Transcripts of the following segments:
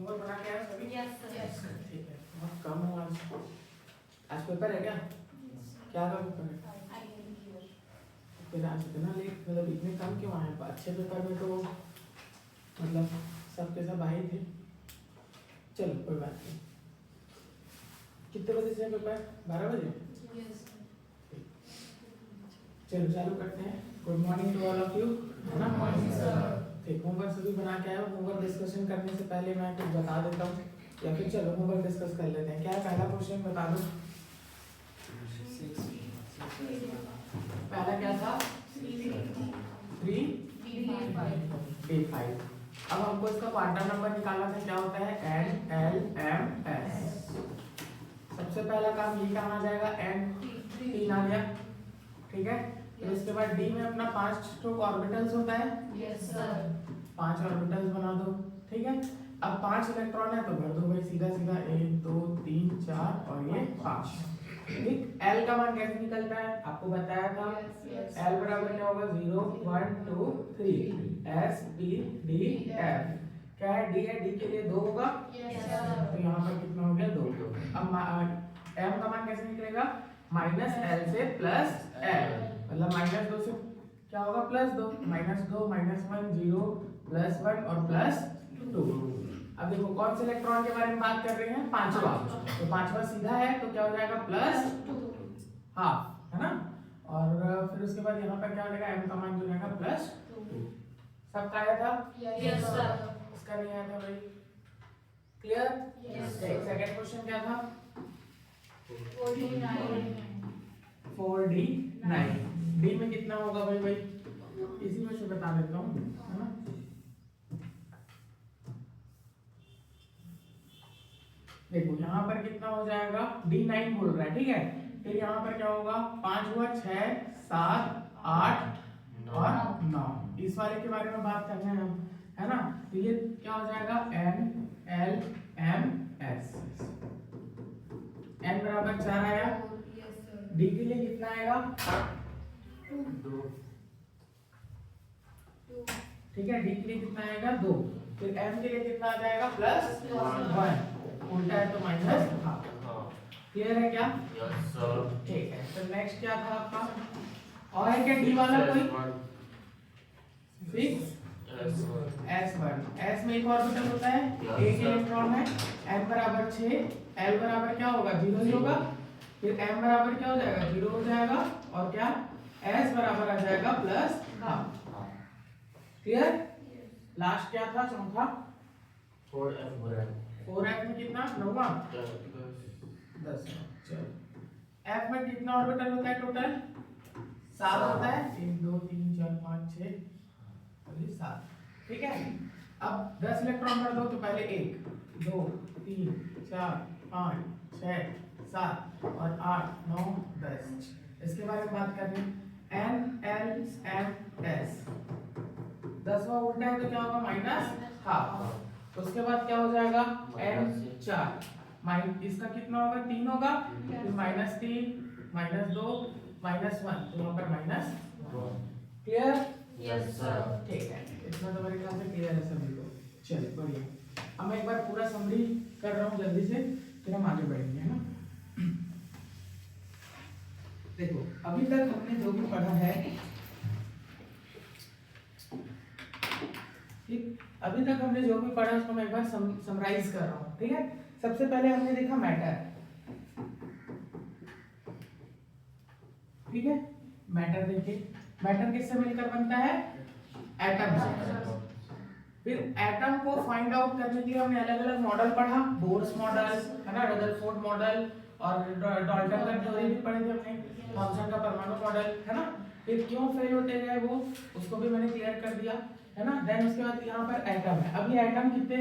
Homework बना के आए सभी? Yes sir. ठीक है, बहुत कम हो आज पेपर है क्या? क्या का पेपर है? फिर आज इतना लेट, मतलब इतने कम क्यों आए? अच्छे पेपर में तो मतलब सबके सब आए थे। चलो कोई बात नहीं। कितने बजे से पेपर? 12 बजे? चलो चालू करते हैं। Good morning to all of you. है ना? Morning sir. ठीक, होमवर्क सभी बना के आए हो। होमवर्क डिस्कशन करने से पहले मैं कुछ बता देता हूँ, या फिर चलो होमवर्क डिस्कस कर लेते हैं। क्या है पहला क्वेश्चन बता दो। पहला क्या था? 3D5। अब हमको इसका क्वांटम नंबर निकालना था। क्या होता है? NLMS। सबसे पहला काम ये काम आ जाएगा, N 3 आ गया, ठीक है। फिर उसके बाद D में अपना 5 ऑर्बिटल्स होता है। Yes sir. 5 ऑर्बिटल्स बना दो, ठीक है। अब 5 इलेक्ट्रॉन है तो भर दो भाई सीधा सीधा, 1 2 3 4 और ये 5, ठीक। L का मान कैसे निकलता है आपको बताया था। L बराबर क्या होगा? 0 1 2 3 S P D F। क्या है? D है, D के लिए 2 होगा। Yes sir. तो यहाँ पर कितना हो गया? 2। अब M का मान कैसे निकलेगा? -L से +L, मतलब -2 से क्या होगा? +2, -2 -1 0 +1 और +2। अब देखो कौन से इलेक्ट्रॉन के बारे में बात कर रहे हैं? 5वां। तो 5वां सीधा है तो क्या हो जाएगा? +2 हाफ, है ना। और फिर उसके बाद यहाँ पर क्या हो जाएगा? M का मान जो रहेगा +2। सबका आया था? Yes sir. इसका नहीं आया था भाई। क्लियर? यस। सेकंड क्वेश्चन क्या था? 4D9। D में कितना होगा भाई? इसी में से बता देता हूँ, है ना। देखो यहाँ पर कितना हो जाएगा? D9 बोल रहा है, ठीक है। फिर यहाँ पर क्या होगा? 5 हुआ, 6 7 8 और 9। इस वाले के बारे में बात करना है हम, है ना। तो ये क्या हो जाएगा? NLMS। N बराबर 4 आया। D के लिए कितना आएगा? 2, ठीक है। D के लिए कितना आएगा? 2। फिर M के लिए कितना आ जाएगा? +1। उल्टा है तो -हाफ। क्लियर है क्या? Yes sir. ठीक है। तो नेक्स्ट क्या था आपका? और है क्या D वाला कोई? 6 S1। S में एक ऑर्बिटल होता है, एक इलेक्ट्रॉन है। M बराबर 6, L बराबर क्या होगा? 0 ही होगा। फिर M बराबर क्या हो जाएगा? 0 हो जाएगा। और क्या? S बराबर आ जाएगा +हाफ। क्लियर? लास्ट क्या था? चौथा 4F में कितना? 9वां 10। चलो F में कितना ऑर्बिटल होता है टोटल? 7 होता है। 1 2 3 4 5 6 7, ठीक है। अब 10 इलेक्ट्रॉन भर दो तो पहले 1 2 3 4 5 6 7 और 8 9 10। इसके बारे में बात करनी। NLMS 10वां उल्टा है तो क्या होगा? -हाफ। उसके बाद क्या हो जाएगा? N4 इसका कितना होगा? 3 होगा। फिर -3 -2 -1 तो यहाँ पर -1। क्लियर? Yes sir. ठीक है, इतना तो मेरे ख्याल से क्लियर है सभी को। चलिए बढ़िया। अब मैं एक बार पूरा समरी कर रहा हूँ जल्दी से, फिर हम आगे बढ़ेंगे, है ना। देखो अभी तक हमने जो भी पढ़ा है, ठीक, अभी तक हमने जो भी पढ़ा उसको मैं एक बार समराइज कर रहा हूँ, ठीक है। सबसे पहले हमने देखा मैटर, ठीक है। मैटर देखिए, मैटर किससे मिलकर बनता है? एटम से। फिर एटम को फाइंड आउट करने के लिए हमने अलग अलग मॉडल पढ़ा, बोर्स मॉडल, है ना, रदरफोर्ड मॉडल, और डाल्टन का थ्योरी भी पढ़े थे हमने, थॉमसन का परमाणु मॉडल, है ना। फिर क्यों फेल होते गए वो, उसको भी मैंने क्लियर कर दिया, है ना। देन उसके बाद यहाँ पर एटम है। अभी एटम कितने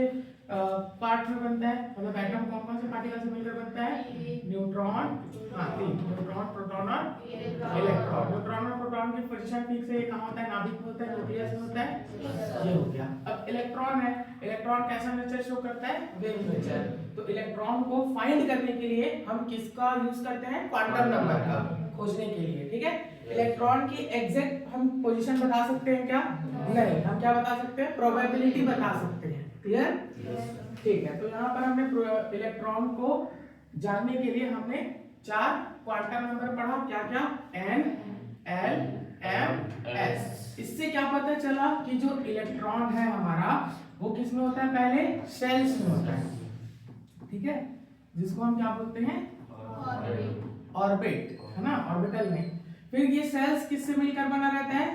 पार्ट में बनता है, मतलब एटम कौन कौन से पार्टिकल से मिलकर बनता है? न्यूट्रॉन, न्यूट्रॉन, प्रोटॉन और इलेक्ट्रॉन। न्यूट्रॉन और प्रोटॉन की पोजीशन फिक्स है, कहाँ होता है? नाभिक में होता है, न्यूक्लियस में होता है। ये हो गया। अब इलेक्ट्रॉन है, इलेक्ट्रॉन कैसा नेचर शो करता है? Wave nature. तो इलेक्ट्रॉन को फाइंड करने के लिए हम किसका यूज करते हैं? क्वांटम नंबर का खोजने के लिए, ठीक है। इलेक्ट्रॉन की एग्जैक्ट हम पोजीशन बता सकते हैं क्या? नहीं। हम क्या बता सकते हैं? प्रोबेबिलिटी बता सकते हैं, क्लियर? ठीक है, तो यहाँ पर हमने इलेक्ट्रॉन को जानने के लिए हमने 4 क्वांटम नंबर पढ़ा। क्या क्या? N, L, M, S। इससे क्या पता चला कि जो इलेक्ट्रॉन है हमारा वो किस में होता है? पहले शेल्स में होता है, ठीक है, जिसको हम क्या बोलते हैं? ऑर्बिट, है ना, ऑर्बिटल में। फिर ये सेल्स किससे मिलकर बना रहता है?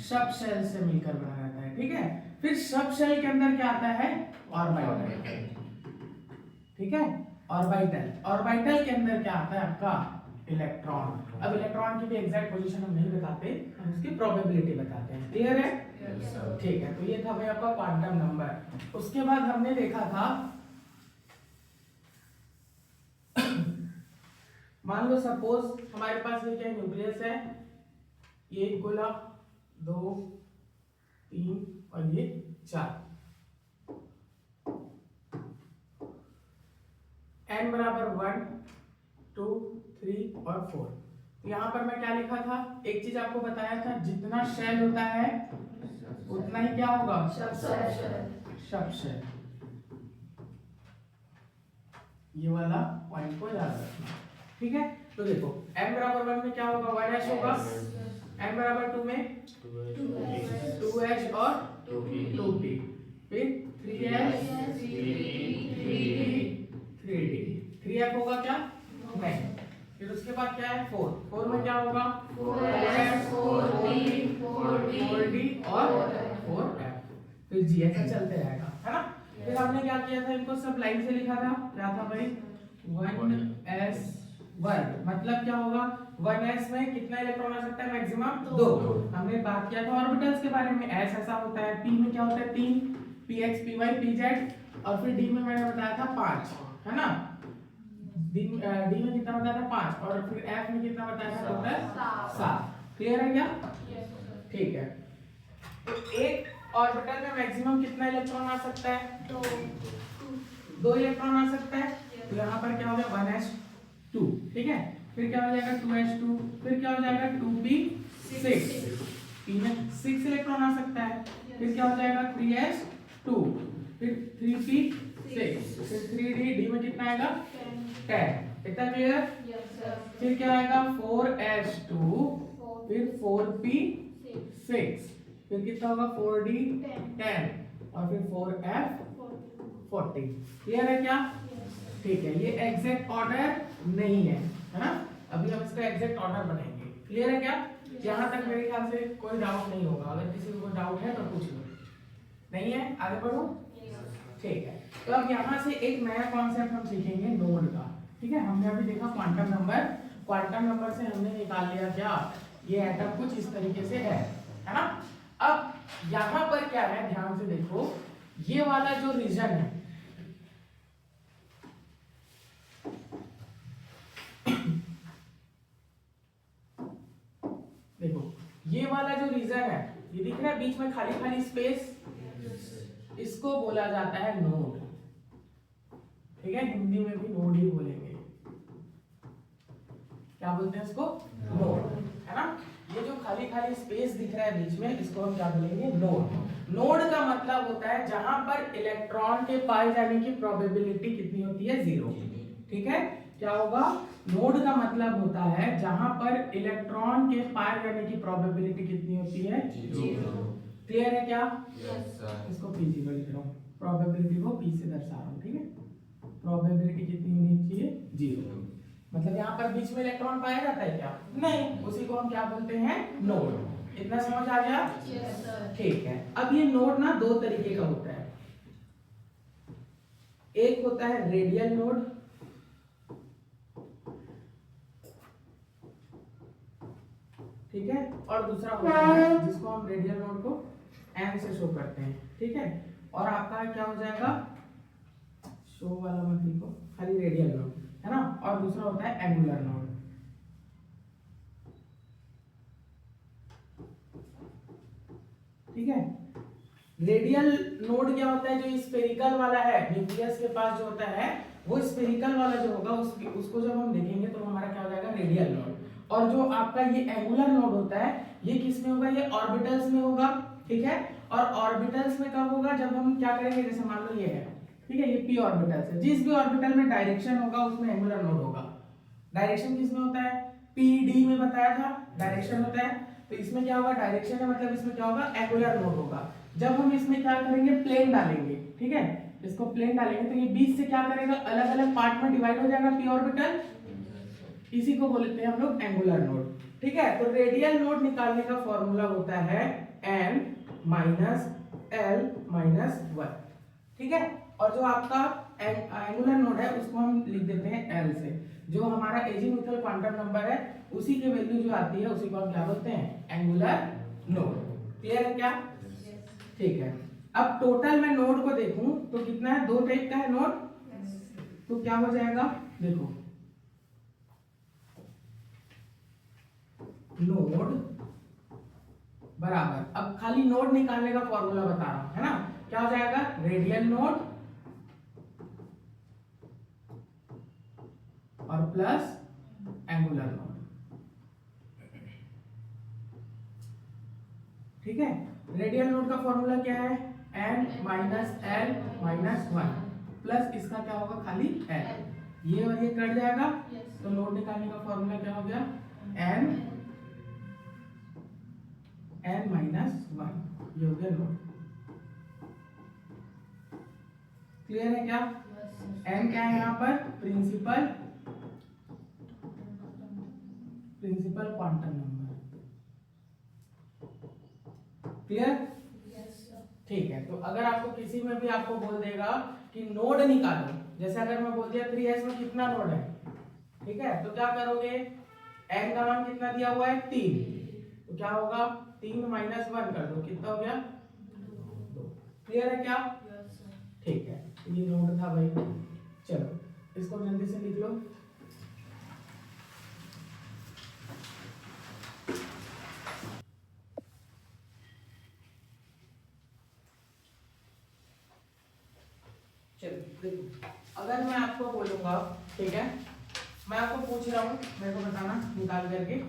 सब शेल से मिलकर बना रहता है, ठीक है। फिर सब शेल के अंदर क्या आता है? ऑर्बिटल, ठीक है, ऑर्बिटल। ऑर्बिटल के अंदर क्या आता है? आपका इलेक्ट्रॉन। अब इलेक्ट्रॉन की भी एग्जैक्ट पोजीशन हम नहीं बताते, हम उसकी प्रोबेबिलिटी बताते हैं। क्लियर है? ठीक है, तो ये था भाई आपका क्वांटम नंबर। उसके बाद हमने देखा था, मान लो सपोज हमारे पास ये क्या न्यूक्लियस है, ये गोला 2 3 और ये 4, n बराबर 1 2 3 और 4। तो यहाँ पर मैं क्या लिखा था? एक चीज आपको बताया था, जितना शेल होता है उतना ही क्या होगा? सब शेल। ये वाला पॉइंट को याद रखना, ठीक है। तो देखो n बराबर 1 में क्या होगा? 1s होगा। n बराबर 2 में 2s और 2p। फिर 3s 3d 3f होगा क्या? नहीं। फिर उसके बाद क्या है? 4 में क्या होगा? 4s 4d और 4f। फिर g ऐसा चलते रहेगा, है ना। फिर हमने क्या किया था? इनको सब लाइन से लिखा था। क्या था भाई? 1s वर्ग, मतलब क्या होगा? 1s में कितना इलेक्ट्रॉन आ सकता है? मैक्सिमम 2। हमने बात किया था ऑर्बिटल्स के बारे में। s ऐसा होता है, p में क्या होता है? 3, px py pz, और फिर d में मैंने बताया था 5, है ना। d में कितना बताया था? 5, और फिर f में कितना बताया था? टोटल 7। क्लियर है क्या? ठीक है, तो एक ऑर्बिटल में मैक्सिमम कितना इलेक्ट्रॉन आ सकता है? 2 इलेक्ट्रॉन आ सकता है। तो यहाँ पर क्या हो गया? 1s2, ठीक है। फिर क्या हो जाएगा? 2s2। फिर क्या हो जाएगा? 2p6, p में 6 इलेक्ट्रॉन आ सकता है। फिर क्या हो जाएगा? 3s2, फिर 3p6, फिर 3d, d में कितना आएगा? 10। इतना क्लियर? फिर क्या आएगा? 4s2, फिर 4p6, फिर कितना होगा? 4d 10, और फिर 4f 40। क्लियर है क्या? ठीक है, ये एग्जैक्ट ऑर्डर नहीं है, है ना। अभी हम इसका एग्जैक्ट ऑर्डर बनाएंगे। क्लियर है क्या? यहाँ तक मेरे ख्याल से कोई डाउट नहीं होगा। अगर किसी को डाउट है तो पूछ लो। नहीं है? आगे बढ़ो। ठीक है, तो अब यहाँ से एक नया कॉन्सेप्ट हम सीखेंगे, नोड का। ठीक है, हमने अभी देखा क्वांटम नंबर। क्वांटम नंबर से हमने निकाल लिया क्या? ये एटम कुछ इस तरीके से है ना। अब यहाँ पर क्या है, ध्यान से देखो, ये वाला जो रीजन है, देखो ये वाला जो रीजन है, ये दिख रहा है बीच में खाली खाली स्पेस, इसको बोला जाता है नोड। ठीक है, हिंदी में भी नोड ही बोलेंगे। क्या बोलते हैं इसको? नोड, है ना। ये जो खाली खाली स्पेस दिख रहा है बीच में, इसको हम क्या बोलेंगे? नोड। नोड का मतलब होता है जहां पर इलेक्ट्रॉन के पाए जाने की प्रोबेबिलिटी कितनी होती है? 0। ठीक है, क्या होगा? नोड का मतलब होता है जहां पर इलेक्ट्रॉन के पाए जाने की प्रोबेबिलिटी कितनी होती है? 0। क्लियर है क्या? Yes sir. इसको पी 0 लिख रहा हूं, प्रोबेबिलिटी को पी से दर्शा रहा हूं। ठीक है, प्रोबेबिलिटी कितनी होनी चाहिए? 0। मतलब यहाँ पर बीच में इलेक्ट्रॉन पाया जाता है क्या? नहीं, उसी को हम क्या बोलते हैं? नोड। इतना समझ आ गया? Yes sir. ठीक है, अब ये नोड ना 2 तरीके का होता है। एक होता है रेडियल नोड, ठीक है, और दूसरा होता है जिसको हम रेडियल नोड को एन से शो करते हैं। ठीक है, और आपका क्या हो जाएगा? शो वाला मत लिखो, खाली रेडियल नोड, है ना। और दूसरा होता है एंगुलर नोड। ठीक है, रेडियल नोड क्या होता है? जो स्फेरिकल वाला है, न्यूक्लियस के पास जो होता है, वो स्फेरिकल वाला जो होगा उसको जब हम देखेंगे तो हमारा क्या हो जाएगा? Radial node. और जो आपका ये एंगुलर नोड होता है, ये किस किस में होगा, ये ऑर्बिटल्स में होगा, ठीक है। और ऑर्बिटल्स में कब होगा, जब हम क्या करेंगे, जैसे मान लो ये है, ठीक है, ये p ऑर्बिटल्स है, जिस भी ऑर्बिटल में डायरेक्शन होगा उसमें एंगुलर नोड होगा। डायरेक्शन किस में होता है, p d में बताया था डायरेक्शन होता है, तो इसमें क्या होगा, डायरेक्शन है मतलब इसमें क्या होगा, एंगुलर नोड होगा। जब हम इसमें क्या करेंगे, प्लेन डालेंगे, ठीक है, इसको प्लेन डालेंगे तो ये बीच से क्या करेगा, अलग अलग पार्ट में डिवाइड हो जाएगा p ऑर्बिटल, इसी को बोलते हैं हम लोग एंगुलर नोड, ठीक है। तो रेडियल नोड निकालने का फॉर्मूला होता है n माइनस l माइनस 1, ठीक है। और जो आपका एंगुलर नोड है उसको हम लिख देते हैं l से, जो हमारा एजीमुथल क्वांटम नंबर है उसी की वैल्यू जो आती है उसी को हम क्या बोलते हैं, एंगुलर नोड। क्लियर है क्या, ठीक है। अब टोटल मैं नोड को देखूं तो कितना है, 2 टाइप का है नोड, तो क्या हो जाएगा, देखो नोड बराबर, अब खाली नोड निकालने का फॉर्मूला बता रहा हूं, है ना, क्या हो जाएगा, रेडियल नोड और प्लस एंगुलर नोड, ठीक है। रेडियल नोड का फॉर्मूला क्या है, n minus l minus 1 plus इसका क्या होगा, खाली l, ये और ये कट जाएगा, तो नोड निकालने का फॉर्मूला क्या हो गया, n माइनस 1, ये हो गया नोड। क्लियर है क्या, n क्या है यहाँ पर, प्रिंसिपल क्वांटम नंबर, क्लियर, ठीक है। तो अगर आपको किसी में भी आपको बोल देगा कि नोड निकालो, जैसे अगर मैं बोल दिया 3s में कितना नोड है, ठीक है, तो क्या करोगे, n का मान कितना दिया हुआ है, 3, तो क्या होगा, 3 माइनस 1 कर दो, कितना हो गया, 2। क्लियर है क्या, ठीक है, ये नोड था भाई। चलो इसको जल्दी से लिख लो, चलो देखो, अगर मैं आपको बोलूंगा, ठीक है, मैं आपको पूछ रहा हूं, मेरे को बताना निकाल करके,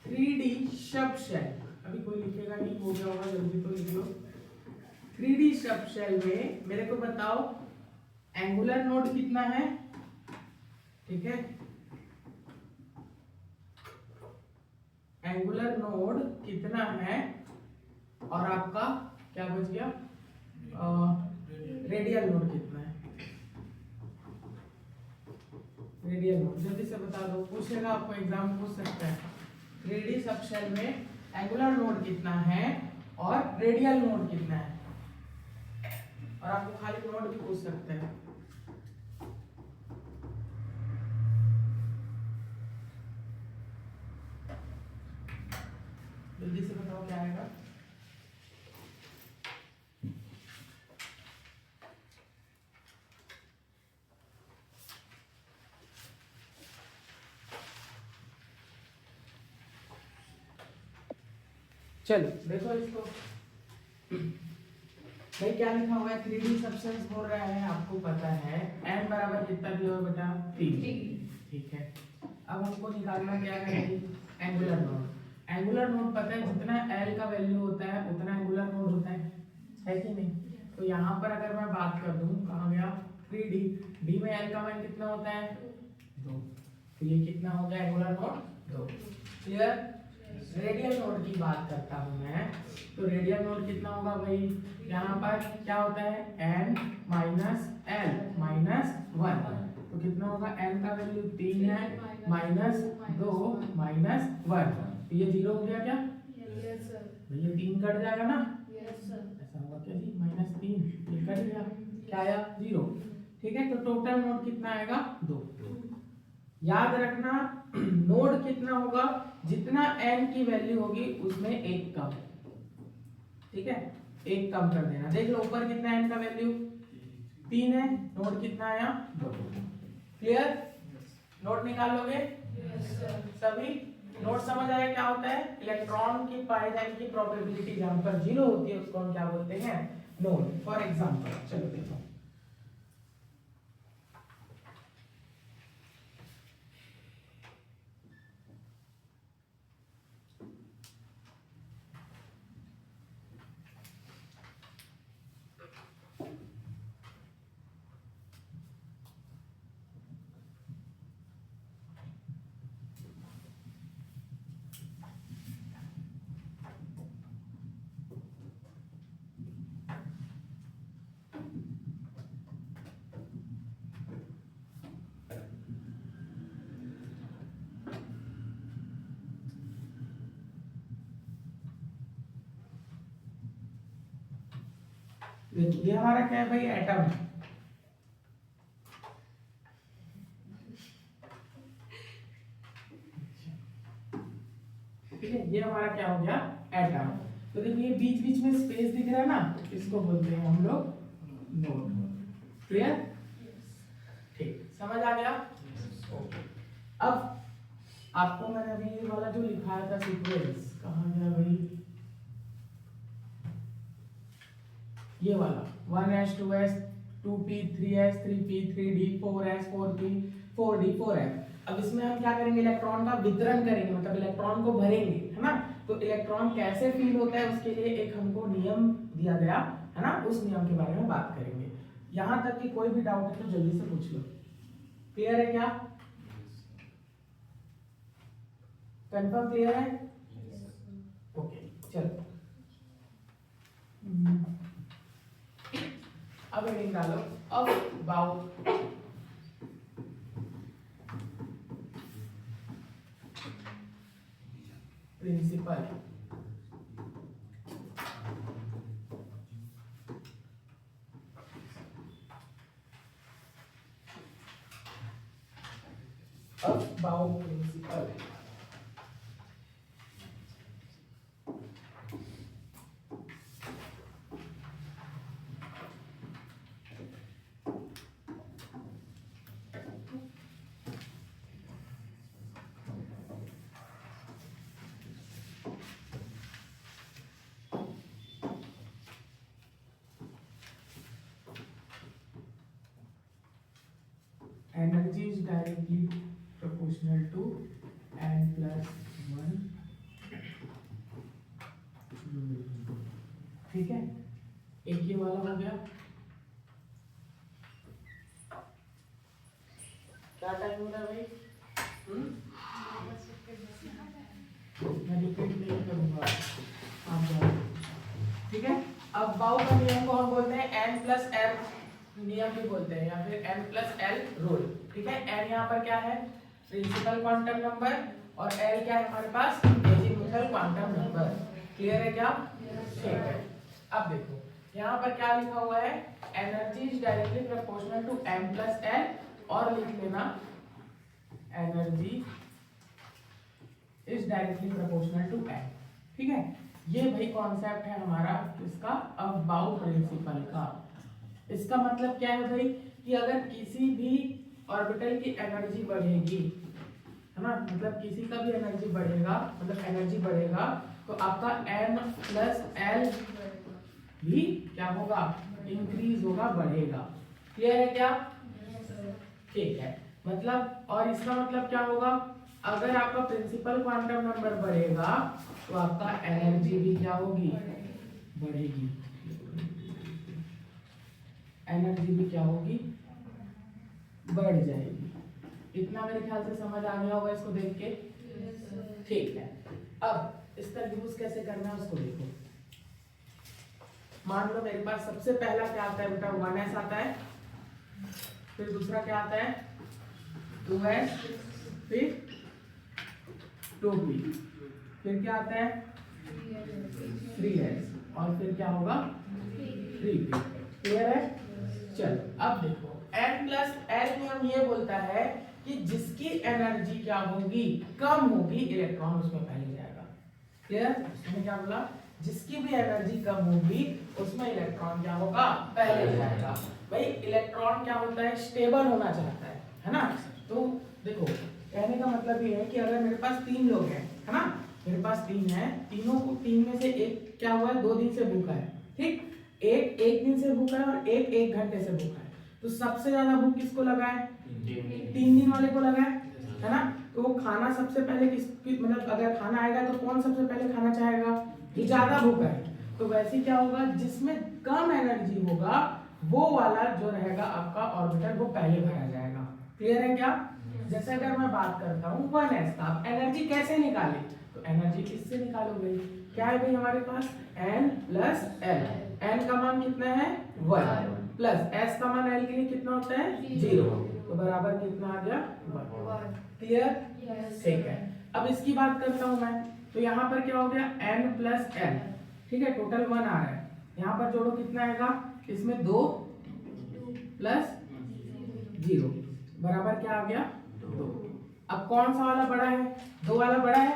3D सब शेल, अभी कोई लिखेगा नहीं, हो गया होगा, जल्दी तो लिख लो। 3D सब शेल में मेरे को बताओ एंगुलर नोड कितना है, ठीक है, एंगुलर नोड कितना है, और आपका क्या बच गया, रेडियल नोड कितना है, रेडियल नोड जल्दी से बता दो, पूछेगा आपको, एग्जाम पूछ सकता है, 3D सब शेल में एंगुलर नोड कितना है और रेडियल नोड कितना है, और आपको खाली नोड भी पूछ सकते हैं। जल्दी से बताओ क्या आएगा, चलो देखो इसको, भाई क्या लिखा हुआ है, 3D सब्सटेंस बोल रहा है, आपको पता है n बराबर कितना भी और बेटा 3, ठीक है। अब हमको निकालना क्या है, एंगुलर नोड। एंगुलर नोड पता है जितना l का वैल्यू होता है उतना एंगुलर नोड होता है कि नहीं। तो यहाँ पर अगर मैं बात कर दूं, कहाँ गया 3D, d में l का मान कितना होता है 2, तो ये कितना हो गया angular node 2। Clear. Radial node की बात करता हूं मैं, तो रेडियल नोड कितना होगा भाई, यहाँ पर क्या होता है n माइनस l माइनस 1, तो कितना होगा, n का वैल्यू 3 है, माइनस 2 माइनस 1, तो ये 0 हो गया क्या, ये 3 कट जाएगा ना, ऐसा होगा क्या जी, -3 ये कट गया, क्या आया 0, ठीक है। तो टोटल नोड कितना आएगा 2। याद रखना नोड कितना होगा, जितना n की वैल्यू होगी उसमें एक कम, ठीक है, एक कम कर देना। देख लो ऊपर कितना n का वैल्यू 3 है, नोड कितना आया 2। क्लियर, नोड निकाल लोगे सभी। नोड समझ आया क्या होता है, इलेक्ट्रॉन की पाए जाने की प्रोबेबिलिटी जहां पर 0 होती है उसको हम क्या बोलते हैं, नोड। फॉर एग्जांपल चलो देखो, देखो ये हमारा क्या है भाई, एटम है। ठीक है, ये हमारा क्या हो गया, एटम। तो देखिए ये बीच बीच में स्पेस दिख रहा है ना, इसको बोलते हैं हम लोग नोड। क्लियर? ठीक, समझ आ गया? ओके। अब आपको मैंने अभी ये वाला जो लिखाया था सीक्वेंस, कहाँ गया भाई, ये वाला 1s 2s 2p 3s 3p 3d 4s 4p 4d 4f। अब इसमें हम क्या करेंगे, इलेक्ट्रॉन का वितरण करेंगे, मतलब इलेक्ट्रॉन को भरेंगे, है ना। तो इलेक्ट्रॉन कैसे फील होता है उसके लिए एक हमको नियम दिया गया है ना, उस नियम के बारे में बात करेंगे। यहां तक कि कोई भी डाउट है तो जल्दी से पूछ लो। क्लियर है क्या? कंफर्म क्लियर है? ओके चलो। अब हेडिंग डालो, अब about principle about principle। Energy is directly proportional to n plus 1। ठीक है, एक ये वाला हो गया। क्या टाइम हो रहा है भाई? मैं रिपीट नहीं करूंगा आप जाओ। ठीक है, अब बाउ का नियम कौन बोलते हैं, n प्लस m नियम भी बोलते हैं, या फिर n प्लस l रूल। ठीक है, n यहाँ पर क्या है, प्रिंसिपल क्वांटम नंबर, और l क्या है हमारे पास, एजीमुथल क्वांटम नंबर। क्लियर है क्या? ठीक है। अब देखो यहाँ पर क्या लिखा हुआ है, energy is directly proportional to m plus l, और लिख लेना energy is directly proportional to m। ठीक है, ये भाई कॉन्सेप्ट है हमारा इसका अबाउट प्रिंसिपल का। इसका मतलब क्या है भाई, कि अगर किसी भी ऑर्बिटल की एनर्जी बढ़ेगी, है ना, मतलब किसी का भी एनर्जी बढ़ेगा, मतलब एनर्जी बढ़ेगा, तो आपका m प्लस l भी क्या होगा, इंक्रीज होगा, बढ़ेगा। क्लियर है क्या? ठीक है, मतलब और इसका मतलब क्या होगा, अगर आपका प्रिंसिपल क्वांटम नंबर बढ़ेगा तो आपका एनर्जी भी क्या होगी, बढ़ेगी। एनर्जी भी क्या होगी, बढ़ जाएगी। इतना मेरे ख्याल से समझ आ गया होगा इसको देख के। ठीक है, अब इसका यूज कैसे करना है उसको देखो। मान लो मेरे पास सबसे पहला क्या आता है बेटा, 1s आता है, फिर दूसरा क्या आता है 2s, फिर 2p, फिर क्या आता है 3s, और फिर क्या होगा 3p। क्लियर है? चलो अब देखो, n प्लस l नियम ये बोलता है कि जिसकी एनर्जी क्या होगी, कम होगी, इलेक्ट्रॉन उसमें पहले जाएगा। क्लियर? उसमें क्या बोला, जिसकी भी एनर्जी कम होगी उसमें इलेक्ट्रॉन क्या होगा, पहले जाएगा। भाई इलेक्ट्रॉन क्या होता है, स्टेबल होना चाहता है ना। तो देखो कहने का मतलब ये है कि अगर मेरे पास 3 लोग हैं, है ना, मेरे पास 3 है, तीन में से एक क्या हुआ है, 2 दिन से भूखा है, ठीक, एक दिन से भूखा है, और एक 1 घंटे से भूखा है। तो सबसे ज्यादा भूख किसको लगा है, 3 दिन वाले को लगा है ना। तो वो खाना सबसे पहले मतलब अगर खाना आएगा तो कौन सबसे पहले खाना चाहेगा, जो ज्यादा भूखा है। तो वैसे क्या होगा, जिसमें कम एनर्जी होगा वो वाला जो रहेगा आपका ऑर्बिटल, वो पहले भरा जाएगा। क्लियर है क्या? जैसे अगर मैं बात करता हूँ 1s का, एनर्जी कैसे निकाले, तो एनर्जी किससे निकालोगे, क्या है भाई हमारे पास, n प्लस l। n का मान कितना है 1, प्लस s का मान l के लिए कितना होता है 0, तो बराबर कितना आ गया 1। क्लियर? ठीक है, अब इसकी बात करता हूँ मैं, तो यहाँ पर क्या हो गया n प्लस l, ठीक है, टोटल 1 आ रहा है, यहाँ पर जोड़ो कितना आएगा इसमें 2 प्लस 0 बराबर क्या आ गया 2। अब कौन सा वाला बड़ा है, 2 वाला बड़ा है,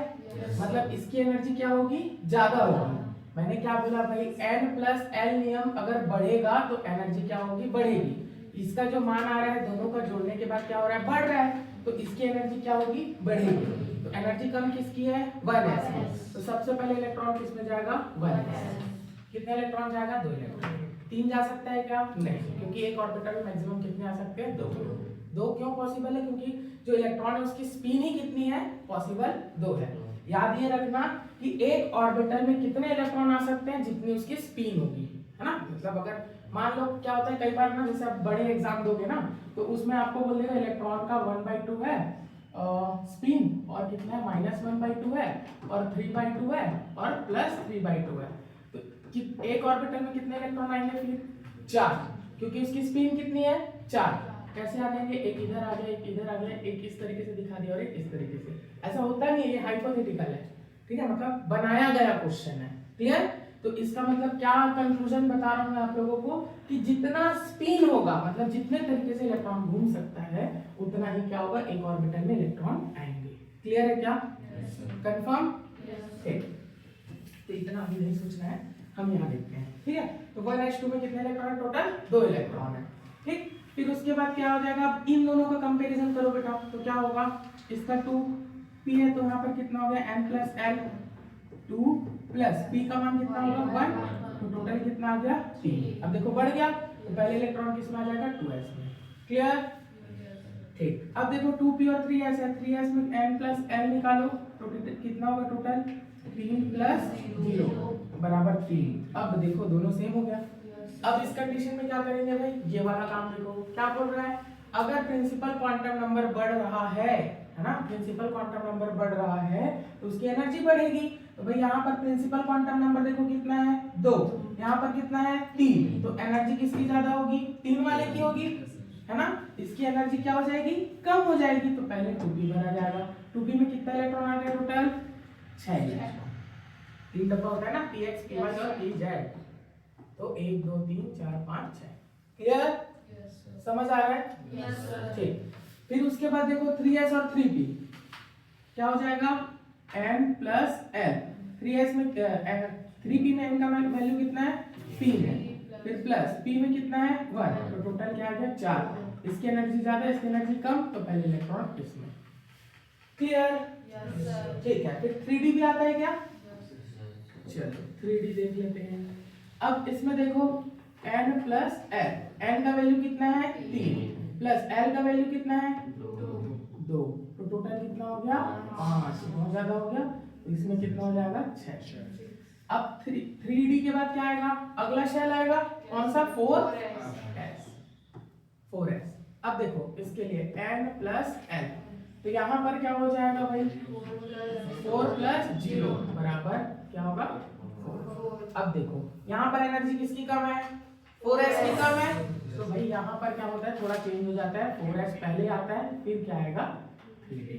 मतलब इसकी एनर्जी क्या होगी, ज्यादा होगी। मैंने क्या बोला भाई, n प्लस एल नियम अगर बढ़ेगा तो एनर्जी क्या होगी, बढ़ेगी। इसका जो मान आ रहा है दोनों का जोड़ने के बाद क्या हो रहा है, बढ़ रहा है, तो इसकी एनर्जी क्या होगी, बढ़ेगी। तो एनर्जी कम किसकी है, 1s की। तो सबसे पहले इलेक्ट्रॉन किसमें जाएगा, 1s। कितने इलेक्ट्रॉन जाएगा, 2 इलेक्ट्रॉन। 3 जा सकता है क्या, नहीं, क्योंकि एक ऑर्बिटल में मैक्सिमम कितने आ सकते हैं, 2 क्यों पॉसिबल है, क्योंकि जो इलेक्ट्रॉन है उसकी स्पिन ही कितनी है, पॉसिबल 2 है। याद ये रखना कि एक ऑर्बिटल में कितने इलेक्ट्रॉन आ सकते हैं, जितनी उसकी स्पिन होगी, है ना। मतलब अगर मान लो क्या होता है कई बार ना, जैसे आप बड़े एग्जाम दोगे ना, तो उसमें आपको बोल देगा इलेक्ट्रॉन का 1/2 है स्पिन, और कितना है, -1/2 है, और 3/2 है, और +3/2 है। तो एक ऑर्बिटल में कितने इलेक्ट्रॉन आएंगे, फिर 4, क्योंकि उसकी स्पिन कितनी है, 4। कैसे आ जाएंगे, एक इधर आ गया, एक इधर आ गया, एक इस तरीके से दिखा दिया और एक इस तरीके से। ऐसा होता नहीं है, ये हाइपोथेटिकल है, ठीक है, मतलब बनाया गया क्वेश्चन है। क्लियर। तो इसका मतलब क्या कंक्लूजन बता रहा हूं मैं आप लोगों को, कि जितना स्पिन होगा, मतलब जितने तरीके से इलेक्ट्रॉन घूम सकता है, उतना ही क्या होगा, एक ऑर्बिटल में इलेक्ट्रॉन आएंगे। क्लियर है क्या, कंफर्म, ठीक। तो इतना अभी नहीं सोचना है, हम यहाँ देखते हैं, ठीक है। तो 1s2 में कितने इलेक्ट्रॉन है, टोटल 2 इलेक्ट्रॉन है, ठीक। फिर उसके बाद क्या हो जाएगा, अब इन दोनों का कंपैरिजन करो बेटा, तो क्या होगा, इसका 2p है, तो यहाँ पर कितना हो गया, n plus l, 2 plus p का मान कितना होगा, 1, तो टोटल कितना आ गया, 3। अब देखो बढ़ गया, तो पहले इलेक्ट्रॉन किसमें आ जाएगा, 2s में। क्लियर, ठीक। अब देखो 2p और 3s है, 3s में n प्लस l निकालो, तो कितना होगा टोटल, 3 प्लस 0 बराबर 3। अब देखो दोनों सेम हो गया। अब इस कंडीशन में क्या करेंगे भाई, ये वाला काम देखो क्या बोल रहा है, अगर प्रिंसिपल क्वांटम नंबर बढ़ रहा है ना, प्रिंसिपल क्वांटम नंबर बढ़ रहा है तो उसकी एनर्जी बढ़ेगी। तो भाई यहाँ पर प्रिंसिपल क्वांटम नंबर देखो कितना है, 2, यहाँ पर कितना है, 3, तो एनर्जी किसकी ज्यादा होगी, 3 वाले की होगी, है ना। इसकी एनर्जी क्या हो जाएगी, कम हो जाएगी। तो पहले 2p भरा जाएगा, 2p में कितना इलेक्ट्रॉन आ गया, टोटल 6 इलेक्ट्रॉन। 3 डब्बा होता है ना, px py और pz, तो 1 2 3 4 5 6। क्लियर, समझ आ रहा है, यस सर, ठीक। फिर उसके बाद देखो 3s और 3p क्या हो जाएगा, n प्लस l। 3s में 3p में n का वैल्यू कितना है, 3 है, फिर प्लस p में कितना है, 1, तो टोटल क्या आ गया, 4। इसकी एनर्जी ज्यादा, इसकी एनर्जी कम, तो पहले इलेक्ट्रॉन इसमें। क्लियर, यस सर, ठीक है। फिर 3d भी आता है क्या, चलो 3d देख लेते हैं। अब इसमें देखो n प्लस l, n का वैल्यू कितना है, 3, प्लस l का वैल्यू कितना है, 2, तो टोटल कितना हो गया, 5, बहुत ज्यादा हो गया, तो इसमें कितना हो जाएगा, 6। अब 3d के बाद क्या आएगा, अगला शेल आएगा, कौन सा, 4s। 4s। अब देखो इसके लिए n प्लस l, तो यहाँ पर क्या हो जाएगा भाई, 4 प्लस 0 बराबर क्या होगा, 4। अब देखो यहाँ पर एनर्जी किसकी कम है, 4s की कम है, तो भाई यहाँ पर क्या होता है, थोड़ा चेंज हो जाता है, 4s पहले आता है, फिर क्या आएगा, 3d।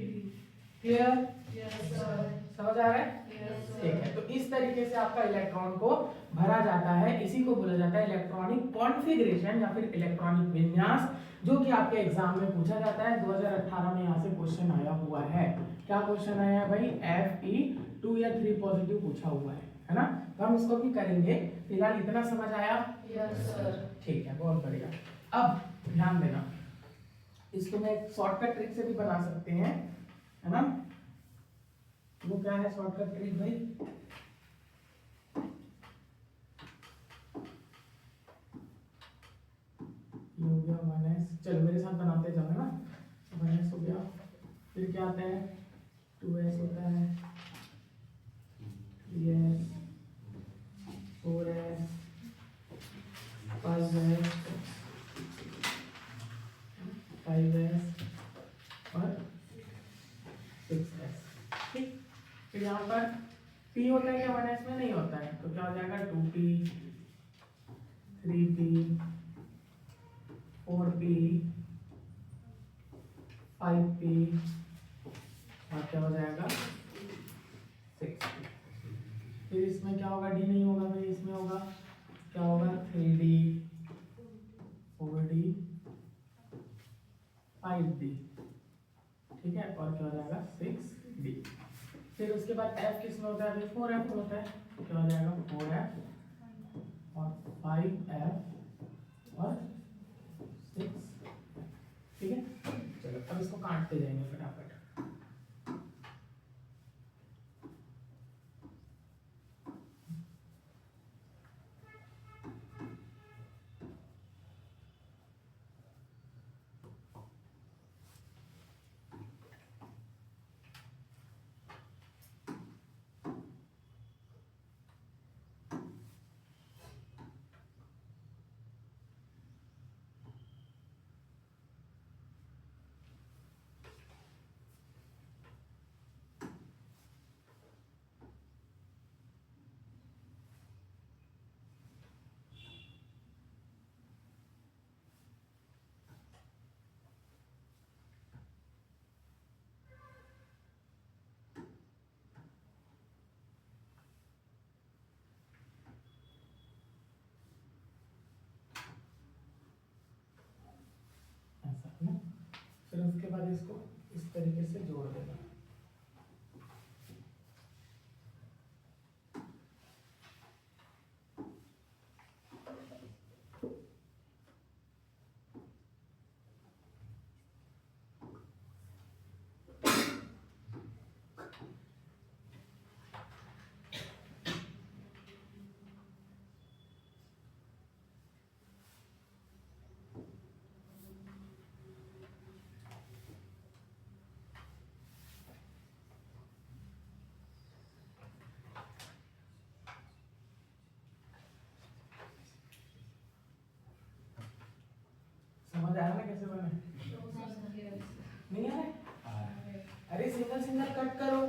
क्लियर, यस सर, समझ आ रहा है, यस ठीक है। तो इस तरीके से आपका इलेक्ट्रॉन को भरा जाता है, इसी को बोला जाता है इलेक्ट्रॉनिक कॉन्फ़िगरेशन या फिर इलेक्ट्रॉनिक विन्यास, जो कि आपके एग्जाम में पूछा जाता है। 2018 में यहाँ से क्वेश्चन आया हुआ है। क्या क्वेश्चन आया है भाई, Fe 2 या 3 पॉजिटिव पूछा हुआ है ना। तो हम इसको भी करेंगे, फिलहाल इतना समझ आया, यस सर, ठीक है, बहुत बढ़िया। अब ध्यान देना, इसको मैं एक शॉर्टकट ट्रिक से भी बना सकते हैं, है ना। वो क्या है शॉर्टकट ट्रिक भाई, ये हो गया 1s, चलो मेरे साथ बनाते जाओ, है ना। 1s हो गया, फिर क्या आता है, 2s होता है, 3s, 4s, 5s, 5s और 6s, ठीक। फिर यहाँ पर p होता है क्या, 1s में नहीं होता है, तो क्या हो जाएगा, 2p, 3p, 4p, 5p और क्या हो जाएगा, 6p। फिर इसमें क्या होगा, d नहीं होगा भाई, इसमें होगा क्या होगा, 3d, फिर उसके बाद F किस में होता है? 4F में होता है, तो क्या हो जाएगा? 4F और 5F और 6। ठीक है, चलो अब इसको काटते जाएंगे फटाफट। ऐसा ना, फिर उसके बाद इसको इस तरीके से जोड़ देना। समझ आया ना कैसे बने? नहीं आ रहा है? अरे सिंगल सिंगल कट करो,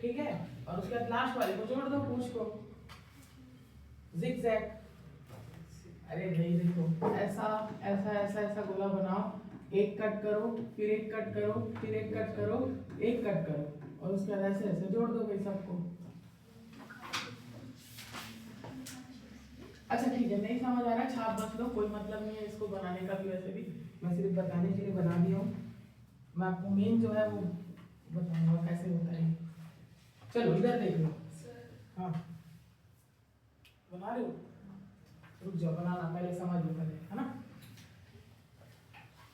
ठीक है, और उसके बाद लास्ट वाले को जोड़ दो पूंछ को, जिगजैग। अरे भाई देखो, ऐसा ऐसा ऐसा ऐसा गोला बनाओ, एक कट करो, फिर एक कट करो, फिर एक कट करो, एक कट करो, और उसके बाद ऐसे ऐसे जोड़ दो भाई सबको। अच्छा ठीक है, नहीं समझ आ रहा, छाप बस लो, कोई मतलब नहीं है इसको बनाने का भी, वैसे भी मैं सिर्फ बताने के लिए बना दिया हूँ। मैं आपको मेन जो है वो बताऊंगा कैसे होता है। चलो इधर देख लो। हाँ बना रहे हो, रुक जाओ, बनाना पहले समझ लो पहले, है ना।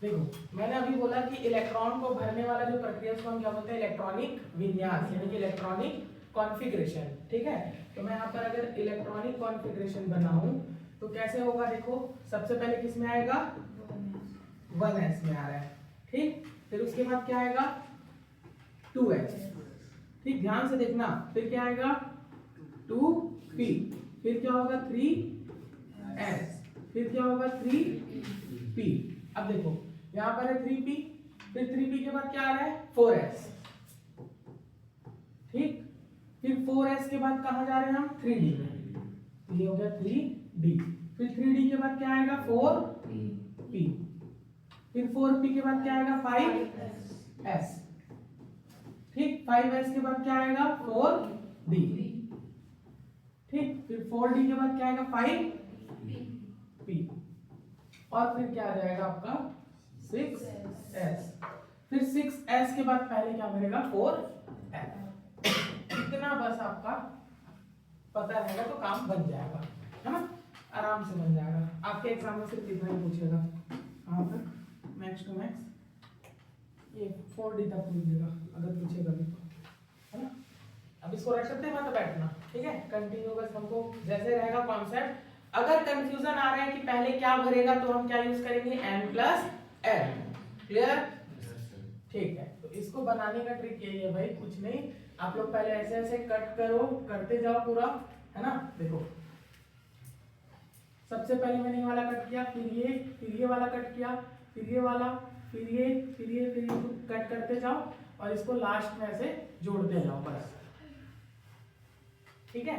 देखो मैंने अभी बोला कि इलेक्ट्रॉन को भरने वाला जो प्रक्रिया उसको हम क्या बोलते हैं? इलेक्ट्रॉनिक विन्यास, यानी कि इलेक्ट्रॉनिक कॉन्फ़िगरेशन। ठीक है, तो मैं यहाँ पर अगर इलेक्ट्रॉनिक कॉन्फ़िगरेशन बनाऊं तो कैसे होगा? देखो सबसे पहले किस में आएगा? 1s में आ रहा है, ठीक, फिर उसके बाद क्या आएगा? 2s, ठीक, ध्यान से देखना, फिर क्या आएगा? 2p, फिर क्या होगा? 3s, फिर क्या होगा? 3p। अब देखो यहाँ पर है 3p, फिर 3p के बाद क्या आ रहा है? 4s, ठीक, फिर 4s के बाद कहाँ जा रहे हैं हम? 3d में, ये हो गया 3d, फिर 3d के बाद क्या आएगा? 4p, फिर 4p के बाद क्या आएगा? 5s, ठीक, 5s के बाद क्या आएगा? 4d, ठीक, फिर 4d के बाद क्या आएगा? 5p, और फिर क्या आ जाएगा आपका? 6s, फिर 6s के बाद पहले क्या मिलेगा? 4f। इतना बस आपका पता रहेगा तो काम बन जाएगा, है ना, आराम से बन जाएगा। आपके एग्जाम में सिर्फ इतना ही पूछेगा, कहाँ पर? मैक्स टू मैक्स ये 4d तक पूछेगा अगर पूछेगा भी तो, है ना। अब इसको रख सकते हैं, मत बैठना, ठीक है, कंटिन्यू बस हमको जैसे रहेगा कॉन्सेप्ट। अगर कंफ्यूजन आ रहा है कि पहले क्या भरेगा तो हम क्या यूज करेंगे? n+l, clear? ठीक है, तो इसको बनाने का ट्रिक यही है भाई, कुछ नहीं, आप लोग पहले ऐसे ऐसे कट करो, करते जाओ पूरा, है ना। देखो सबसे पहले मैंने ये वाला कट किया, फिर ये वाला कट किया, फिर ये वाला, फिर ये, फिर ये, फिर ये, कट करते जाओ और इसको लास्ट में ऐसे जोड़ते जाओ बस, ठीक है।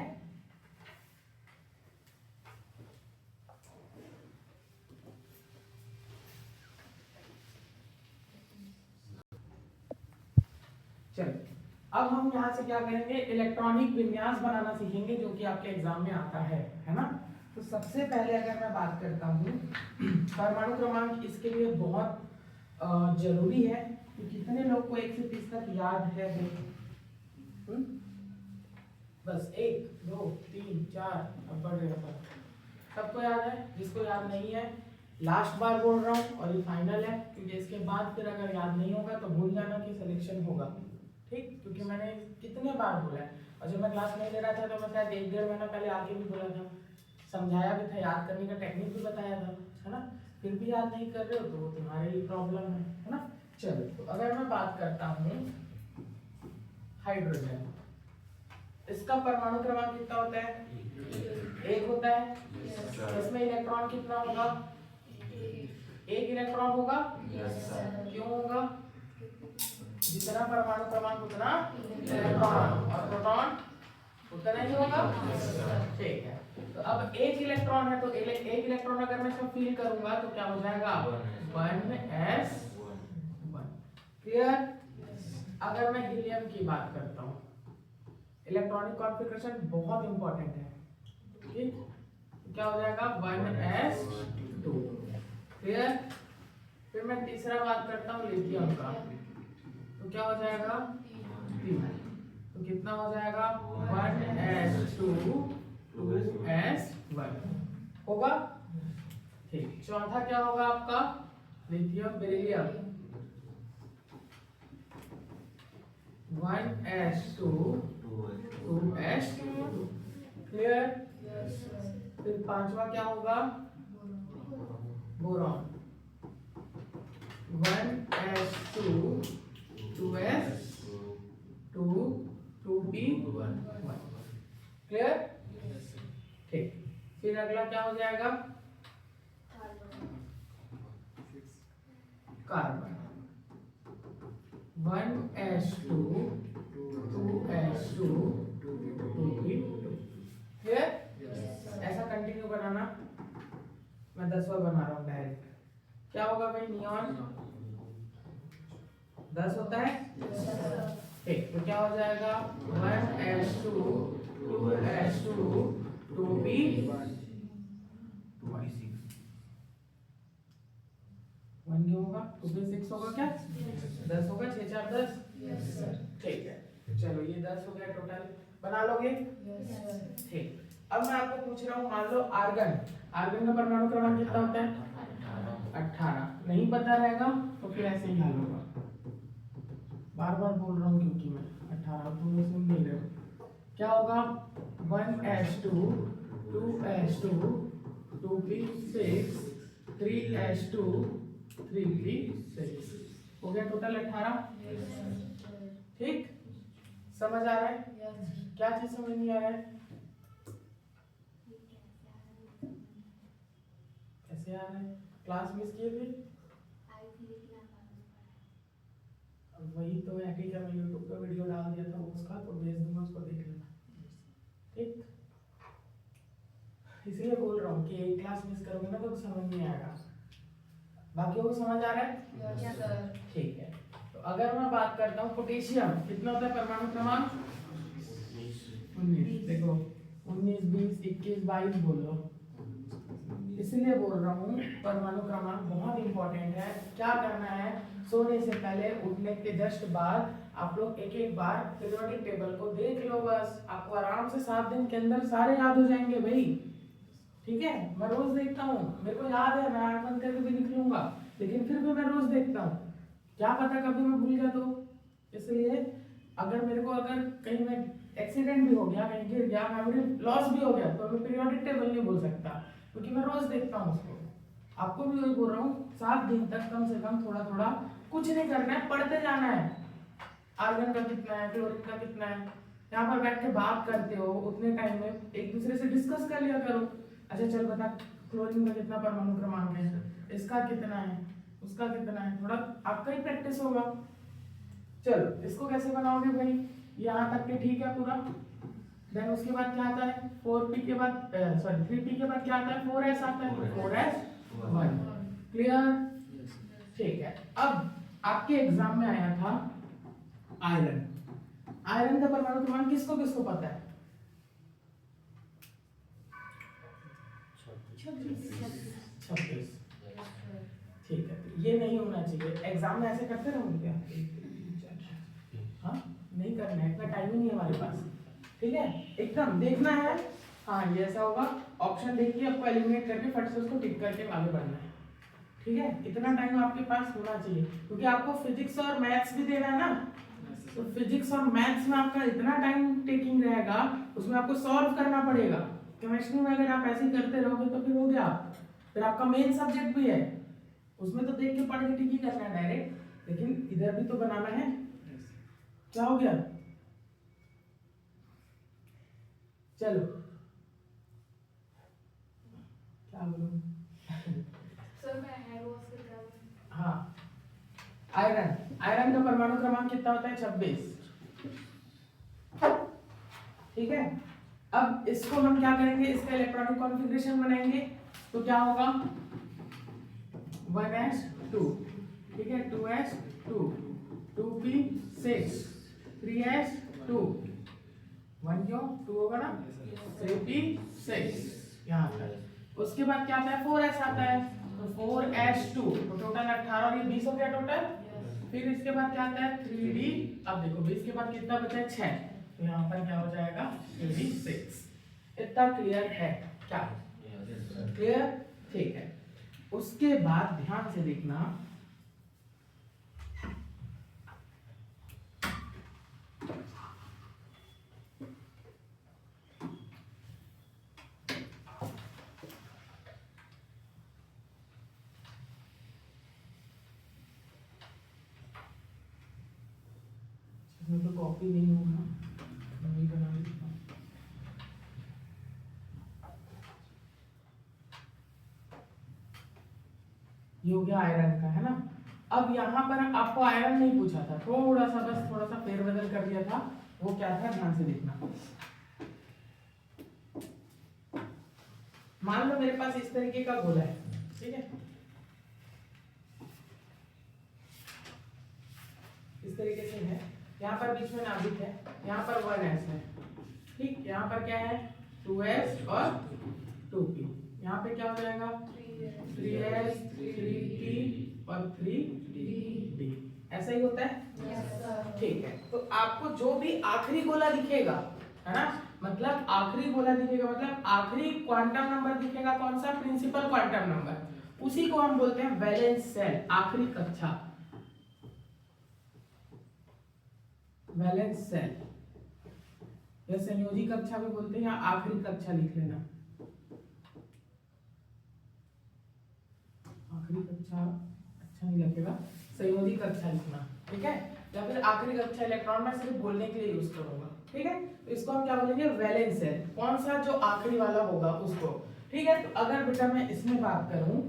चलो अब हम यहाँ से क्या करेंगे? इलेक्ट्रॉनिक विन्यास बनाना सीखेंगे, जो कि आपके एग्जाम में आता है ना। तो सबसे पहले अगर मैं बात करता हूँ परमाणु क्रमांक, इसके लिए बहुत जरूरी है कि कितने लोग को 1 से 30 तक याद है? बस 1 2 3 4 अब बढ़ गया था। सबको याद है? जिसको याद नहीं है लास्ट बार बोल रहा हूँ और ये फाइनल है, क्योंकि इसके बाद फिर अगर याद नहीं होगा तो भूल जाना कि सिलेक्शन होगा, ठीक? क्योंकि मैंने कितने बार बोला है, और जब मैं क्लास नहीं ले रहा था तो मैं शायद 1-1.5 महीना पहले आके भी बोला था, समझाया भी था, याद करने का टेक्निक भी बताया था, है ना? फिर भी याद नहीं कर रहे हो तो वो तुम्हारे लिए प्रॉब्लम है ना? चलो, तो अगर मैं बात करता हूँ हाइड्रोजन, इसका परमाणु क्रमांक कितना होता है? 1 होता है। इसमें इलेक्ट्रॉन कितना होगा? 1 इलेक्ट्रॉन होगा। क्यों होगा? जितना परमाणु क्रमांक उतना इलेक्ट्रॉन, और प्रोटॉन उतना ही होगा। ठीक है, तो अब 1 इलेक्ट्रॉन है, तो 1 इलेक्ट्रॉन अगर मैं इसमें फील करूंगा तो क्या हो जाएगा? 1s1। क्लियर? अगर मैं हीलियम की बात करता हूँ, इलेक्ट्रॉनिक कॉन्फ़िगरेशन बहुत इंपॉर्टेंट है, ठीक? क्या हो जाएगा? 1s2। क्लियर? फिर मैं तीसरा बात करता हूँ लिथियम का, तो क्या हो जाएगा? 3। तो कितना हो जाएगा? 1s2 2s1 होगा। ठीक, चौथा क्या होगा आपका? Lithium beryllium, 1s2 2s2। Clear? फिर पांचवा क्या होगा? Boron, 1s2 2s2 2p1। Clear? ठीक, फिर अगला क्या हो जाएगा? Carbon, 1s2 2s2 2p2। Clear? ऐसा कंटिन्यू बनाना, मैं 10वां बना रहा हूँ डायरेक्ट। क्या होगा भाई? नियॉन 10 होता है। ठीक, तो क्या हो जाएगा? 1s2 2s2 2p1 क्यों होगा? 2p6 होगा क्या? 10 होगा, 6 4 10। ठीक है, चलो ये 10 हो गया टोटल, बना लोगे? ठीक, अब मैं आपको पूछ रहा हूँ, मान लो आर्गन, आर्गन का परमाणु क्रमांक कितना होता है? 18। नहीं पता रहेगा तो फिर ऐसे ही हल होगा, बार बार बोल रहा हूँ क्योंकि मैं 18 तुम लोग सुन नहीं रहे हो। क्या होगा? 1s2 2s2 2p6 3s2 3p6 हो गया टोटल 18। ठीक, समझ आ रहा है? क्या चीज समझ नहीं आ रहा है? कैसे आ रहा है? क्लास मिस किए थे? वही तो है, ठीक है, मैं यूट्यूब पे वीडियो डाल दिया था उसका, तो भेज दूंगा, उसको देख लेना। ठीक, इसलिए बोल रहा हूँ कि एक क्लास मिस करोगे ना तो समझ नहीं आएगा। बाकी को समझ आ रहा है? ठीक है, तो अगर मैं बात करता हूँ पोटेशियम, कितना होता है परमाणु क्रमांक? 19। देखो 19 20 21 22 बोल लो, इसलिए बोल रहा हूँ परमाणु क्रमांक बहुत इंपॉर्टेंट है। क्या करना है? सोने से पहले, उठने के जस्ट बाद आप लोग एक एक बार पीरियोडिक टेबल को देख लो, बस आपको आराम से 7 दिन के अंदर सारे याद हो जाएंगे भाई। ठीक है, मैं रोज देखता हूँ, मेरे को याद है, मैं आंख बंद करके भी लिख लूंगा, लेकिन फिर भी मैं रोज देखता हूँ, क्या पता कभी मैं भूल गया तो। इसलिए अगर मेरे को अगर कहीं में एक्सीडेंट भी हो गया, कहीं गिर गया, मेमोरी लॉस भी हो गया, तो मैं पीरियोडिक टेबल नहीं बोल सकता, क्योंकि मैं रोज देखता हूँ उसको। आपको भी वही बोल रहा हूँ, 7 दिन तक कम से कम थोड़ा थोड़ा, कुछ नहीं करना है, पढ़ते जाना है। आर्गन का कितना है, क्लोरीन का कितना है, यहाँ पर बैठ के बात करते हो, उतने टाइम में एक दूसरे से डिस्कस कर लिया करो। अच्छा चल बता, क्लोरीन का कितना परमाणु क्रमांक है, इसका कितना है, उसका कितना है, थोड़ा आपका ही प्रैक्टिस होगा। चलो इसको कैसे बनाओगे भाई? यहाँ तक के ठीक है पूरा। देन उसके बाद क्या आता है? 4p के बाद सॉरी 3p के बाद क्या आता है? 4s आता है, 4s1। क्लियर? ठीक है, अब आपके एग्जाम में आया था आयरन। आयरन का परमाणु क्रमांक किसको किसको पता है? 26। ठीक है, तो ये नहीं होना चाहिए एग्जाम में, ऐसे करते रहोगे क्या? हाँ, नहीं करना है, इतना टाइम ही नहीं है हमारे पास। ठीक है, एकदम देखना है। हाँ ये ऐसा होगा, ऑप्शन देखिए, आपको एलिमिनेट करके फट से उसको टिक करके आगे बढ़ना है। ठीक है, इतना टाइम आपके पास होना चाहिए, क्योंकि आपको फिजिक्स और मैथ्स भी देना है ना, तो फिजिक्स और मैथ्स में आपका इतना टाइम टेकिंग रहेगा, उसमें आपको सॉल्व करना पड़ेगा। केमिस्ट्री में अगर आप ऐसे ही करते रहोगे तो फिर हो गया, फिर आपका मेन सब्जेक्ट भी है, उसमें तो देख के पढ़ के ठीक ही करना है डायरेक्ट, लेकिन इधर भी तो बनाना है। क्या हो गया, चलो क्या बोलूं सर मैं हेयर वॉश के क्या बोलूं? हाँ, आयरन, आयरन का परमाणु क्रमांक कितना होता है? 26। ठीक है, अब इसको हम क्या करेंगे, इसका इलेक्ट्रॉनिक कॉन्फ़िगरेशन बनाएंगे, तो क्या होगा 1s2, ठीक है, 2s2, 2p6, 3s2, 1 क्यों 2 होगा ना, 3p6 यहाँ तक। उसके बाद क्या आता है, 4s आता है, तो 4s2, तो टोटल 18 और ये 20 हो गया टोटल। फिर इसके बाद क्या आता है 3d, अब देखो 20 के बाद कितना बचा है 6, तो यहाँ पर क्या हो जाएगा 3d6। इतना क्लियर है क्या, क्लियर, ठीक है। उसके बाद ध्यान से देखना, इसमें तो कॉपी नहीं होगा, मैं वही बना देता हूँ। ये हो गया आयरन का, है ना। अब यहाँ पर आपको आयरन नहीं पूछा था, थोड़ा सा बस थोड़ा सा फेरबदल कर दिया था, वो क्या था ध्यान से देखना। मान लो मेरे पास इस तरीके का गोला है, ठीक है, इस तरीके से है, यहाँ पर बीच में नाभिक है, यहाँ पर 1s है, ठीक, यहाँ पर क्या है 2s और 2p, यहाँ पे क्या हो जाएगा 3s 3p और 3d, ऐसा ही होता है। Yes sir. ठीक है, तो आपको जो भी आखिरी गोला दिखेगा, है ना, मतलब आखिरी गोला दिखेगा, मतलब आखिरी क्वांटम नंबर दिखेगा, कौन सा, प्रिंसिपल क्वांटम नंबर, उसी को हम बोलते हैं वैलेंस सेल, आखिरी कक्षा, वैलेंस सेल, या संयोजी कक्षा भी बोलते हैं, या आखिरी कक्षा लिख लेना, आखिरी कक्षा अच्छा नहीं लगेगा, संयोजी कक्षा लिखना, ठीक है, या फिर आखिरी कक्षा, इलेक्ट्रॉन में सिर्फ बोलने के लिए यूज करूंगा, ठीक है। तो इसको हम क्या बोलेंगे, वैलेंस सेल, कौन सा जो आखिरी वाला होगा उसको, ठीक है। तो अगर बेटा मैं इसमें बात करूं,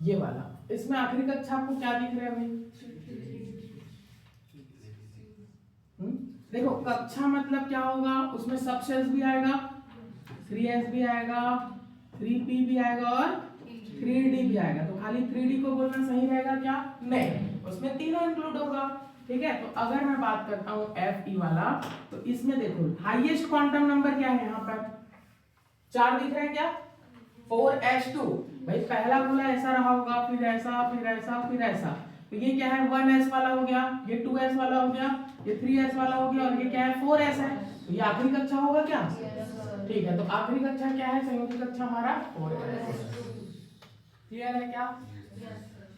ये वाला, इसमें आखिरी कक्षा आपको क्या दिख रहा है अभी, देखो कक्षा मतलब क्या होगा, उसमें सब सेल्स भी आएगा, 3s भी आएगा, 3p भी आएगा और 3d भी आएगा, तो खाली 3d को बोलना सही रहेगा क्या, नहीं, उसमें तीनों इंक्लूड होगा, ठीक है। तो अगर मैं बात करता हूं Fe वाला, तो इसमें देखो हाईएस्ट क्वांटम नंबर क्या है, यहाँ पर 4 दिख रहा है क्या, 4s2, भाई पहला गोला ऐसा रहा होगा, फिर ऐसा, फिर ऐसा, फिर ऐसा, तो ये क्या है 1s वाला हो गया, ये 2s वाला हो गया, ये 3s वाला हो गया, और ये क्या है 4s है, तो ये आखिरी कक्षा होगा क्या, ठीक है। तो आखिरी कक्षा क्या है, संयोजी कक्षा हमारा 4s, क्लियर है क्या।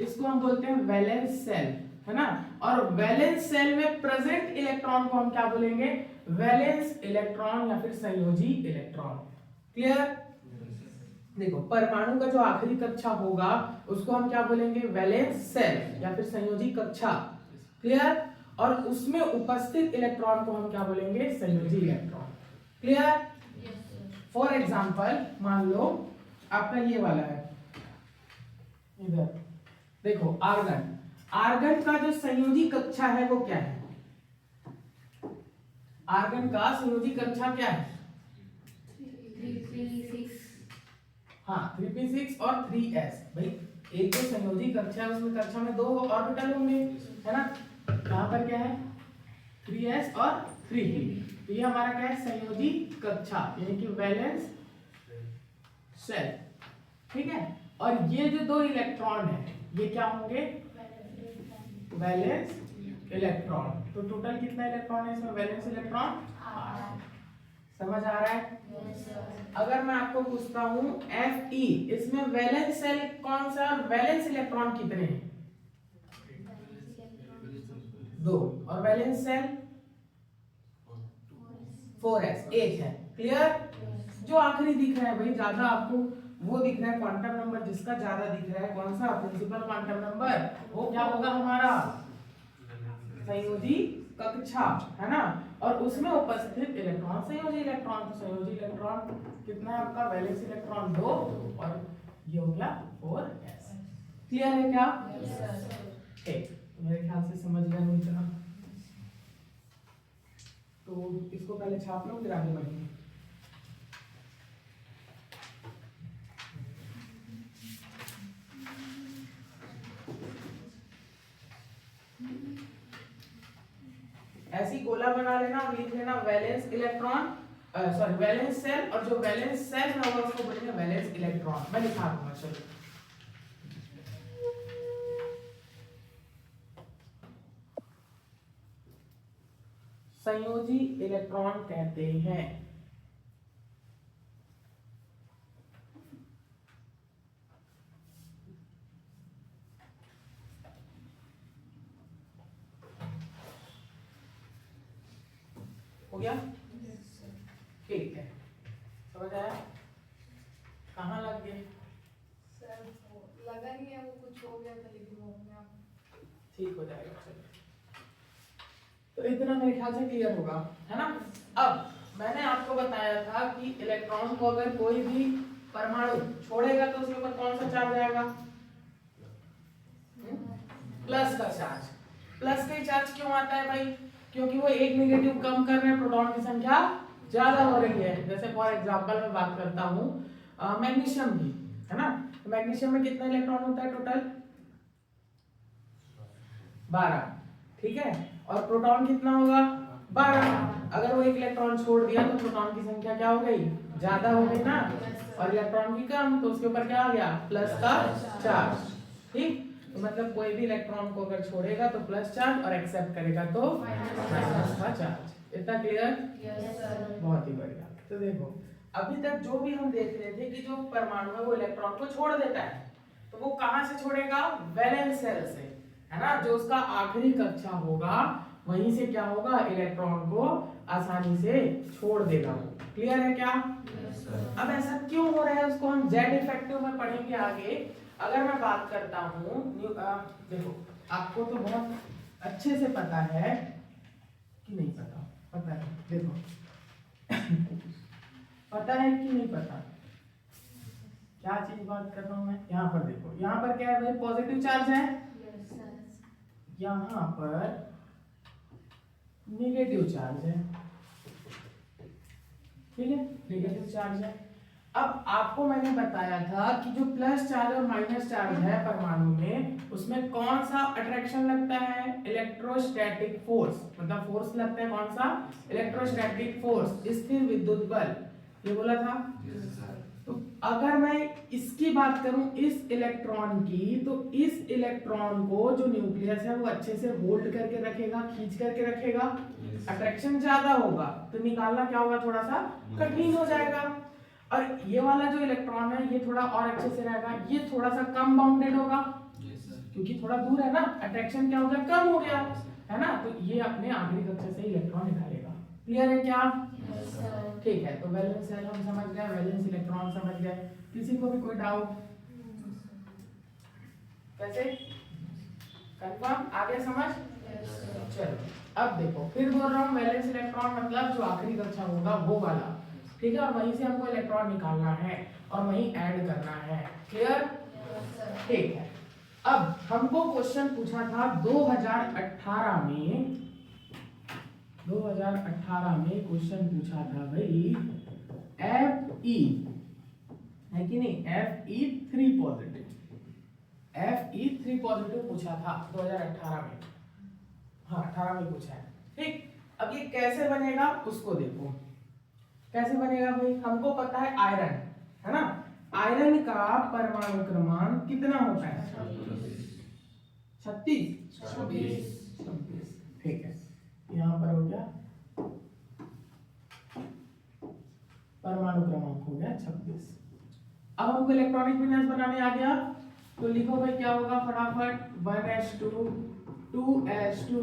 इसको हम बोलते हैं वैलेंस सेल, है ना, और वैलेंस सेल में प्रेजेंट इलेक्ट्रॉन को हम क्या बोलेंगे, वैलेंस इलेक्ट्रॉन या फिर संयोजी इलेक्ट्रॉन, क्लियर। देखो परमाणु का जो आखिरी कक्षा होगा उसको हम क्या बोलेंगे, वैलेंस सेल या फिर संयोजी कक्षा, क्लियर, और उसमें उपस्थित इलेक्ट्रॉन को हम क्या बोलेंगे, संयोजी इलेक्ट्रॉन, क्लियर। फॉर एग्जाम्पल मान लो आपका ये वाला है, इधर देखो आर्गन, आर्गन का जो संयोजी कक्षा है वो क्या है, आर्गन का संयोजी कक्षा क्या है, 3p6, हाँ 3p6 और 3s, भाई एक जो संयोजी कक्षा है उसमें कक्षा में 2 ऑर्बिटल होंगे, है ना, यहाँ पर क्या है 3s और 3p, तो ये हमारा क्या है संयोजी कक्षा, यानी कि वैलेंस सेल, ठीक है। और ये जो 2 इलेक्ट्रॉन है ये क्या होंगे, वैलेंस इलेक्ट्रॉन। तो टोटल कितना इलेक्ट्रॉन है इसमें, वैलेंस इलेक्ट्रॉन 8। समझ आ रहा है? अगर मैं आपको पूछता हूँ Fe, इसमें वैलेंस सेल कौन सा, वैलेंस इलेक्ट्रॉन कितने हैं? 2। और वैलेंस सेल 4s, 1 है। क्लियर? जो आखिरी दिख रहा है भाई, ज्यादा आपको वो दिख रहा है क्वांटम नंबर, जिसका ज्यादा दिख रहा है कौन सा, प्रिंसिपल क्वांटम नंबर, वो क्या होगा हमारा संयोजी कक्षा, है ना। और उसमें उपस्थित इलेक्ट्रॉन संयोजी इलेक्ट्रॉन। तो संयोजी इलेक्ट्रॉन कितना है आपका, वैलेंस इलेक्ट्रॉन 2 और ये हो गया 4s। क्लियर है क्या? ठीक, मेरे ख्याल से समझ गए नहीं इतना, तो इसको पहले छाप लो फिर आगे बढ़ेंगे। ऐसी गोला बना लेना और लिख लेना valence electron, sorry valence shell, और जो वैलेंस सेल में होगा उसको बोलेंगे वैलेंस इलेक्ट्रॉन। मैं लिखा दूंगा, चलो। संयोजी इलेक्ट्रॉन कहते हैं। हो गया? ठीक है, समझ आया? कहाँ लग गए? सर वो लगा नहीं है, वो कुछ हो गया था लेकिन वो अपने आप ठीक हो जाएगा, चलो। तो इतना मेरे ख्याल से क्लियर होगा, है ना। अब मैंने आपको बताया था कि इलेक्ट्रॉन को अगर कोई भी परमाणु छोड़ेगा तो उसके ऊपर कौन सा चार्ज आएगा, प्लस का चार्ज। प्लस का चार्ज क्यों आता है भाई, क्योंकि वो एक नेगेटिव कम कर रहे हैं, प्रोटॉन की संख्या ज्यादा हो रही है। जैसे फॉर एग्जांपल मैं बात करता हूँ मैग्नीशियम की, है ना। तो मैग्नीशियम में कितना इलेक्ट्रॉन होता है टोटल, 12, ठीक है। और प्रोटॉन कितना होगा, 12। अगर वो एक इलेक्ट्रॉन छोड़ दिया तो प्रोटॉन की संख्या क्या हो गई, ज्यादा हो गई ना, और इलेक्ट्रॉन की कम, तो उसके ऊपर क्या आ गया, प्लस का चार्ज। ठीक, तो मतलब कोई भी इलेक्ट्रॉन को अगर छोड़ेगा तो प्लस चार्ज और एक्सेप्ट करेगा तो माइनस का चार्ज। इतना क्लियर? बहुत ही बढ़िया। तो देखो अभी तक जो भी हम देख रहे थे कि जो परमाणु है वो इलेक्ट्रॉन को छोड़ देता है, तो वो कहां से छोड़ेगा, वैलेंस सेल से, है ना। जो उसका आखिरी कक्षा होगा वहीं से क्या होगा, इलेक्ट्रॉन को आसानी से छोड़ देगा। क्लियर है क्या? अब ऐसा क्यों हो रहा है उसको हम जेड इफेक्टिव में पढ़ेंगे आगे। अगर मैं बात करता हूँ, देखो आपको तो बहुत अच्छे से पता है कि नहीं पता, पता है, देखो पता है कि नहीं पता, क्या चीज बात कर रहा हूँ मैं। यहाँ पर देखो, यहाँ पर क्या है भाई, पॉजिटिव चार्ज है, यहाँ पर नेगेटिव चार्ज है, ठीक है, नेगेटिव चार्ज है। अब आपको मैंने बताया था कि जो प्लस चार्ज और माइनस चार्ज है परमाणु में, उसमें कौन सा अट्रैक्शन लगता है, इलेक्ट्रोस्टैटिक फोर्स, मतलब फोर्स लगता है कौन सा, इलेक्ट्रोस्टैटिक फोर्स, स्थिर विद्युत बल, ये बोला था। तो अगर मैं इसकी बात करूं इस इलेक्ट्रॉन की, तो इस इलेक्ट्रॉन को जो न्यूक्लियस है वो अच्छे से होल्ड करके रखेगा, खींच करके रखेगा, अट्रैक्शन ज्यादा होगा, तो निकालना क्या होगा, थोड़ा सा कठिन हो जाएगा। और ये वाला जो इलेक्ट्रॉन है ये थोड़ा और अच्छे से रहेगा, ये थोड़ा सा कम बाउंडेड होगा, क्योंकि थोड़ा दूर है ना, अट्रैक्शन क्या हो गया, कम हो गया, है ना। तो ये अपने आखिरी कक्षा से इलेक्ट्रॉन निकालेगा। क्लियर है क्या? ठीक है, तो वैलेंस सेल हम समझ गए, वैलेंस इलेक्ट्रॉन समझ गए। किसी को भी कोई डाउट? कैसे कंफर्म, आगे समझ? चलो अब देखो, फिर बोल रहा हूँ वैलेंस इलेक्ट्रॉन मतलब जो आखिरी कक्षा होगा वो वाला, ठीक है। और वहीं से हमको इलेक्ट्रॉन निकालना है और वहीं ऐड करना है। क्लियर? ठीक है। अब हमको क्वेश्चन पूछा था 2018 में, 2018 में क्वेश्चन पूछा था भाई Fe, है कि नहीं, Fe3 पॉजिटिव, Fe3 पॉजिटिव पूछा था 2018 में, हाँ 18 में पूछा है। ठीक, अब ये कैसे बनेगा उसको देखो, कैसे बनेगा भाई। हमको पता है आयरन, है ना, आयरन का परमाणु क्रमांक कितना होता है, 36, लोगों को इलेक्ट्रॉनिक विन्यास बनाने आ गया? तो लिखो भाई क्या होगा फटाफट, 1s2 2s2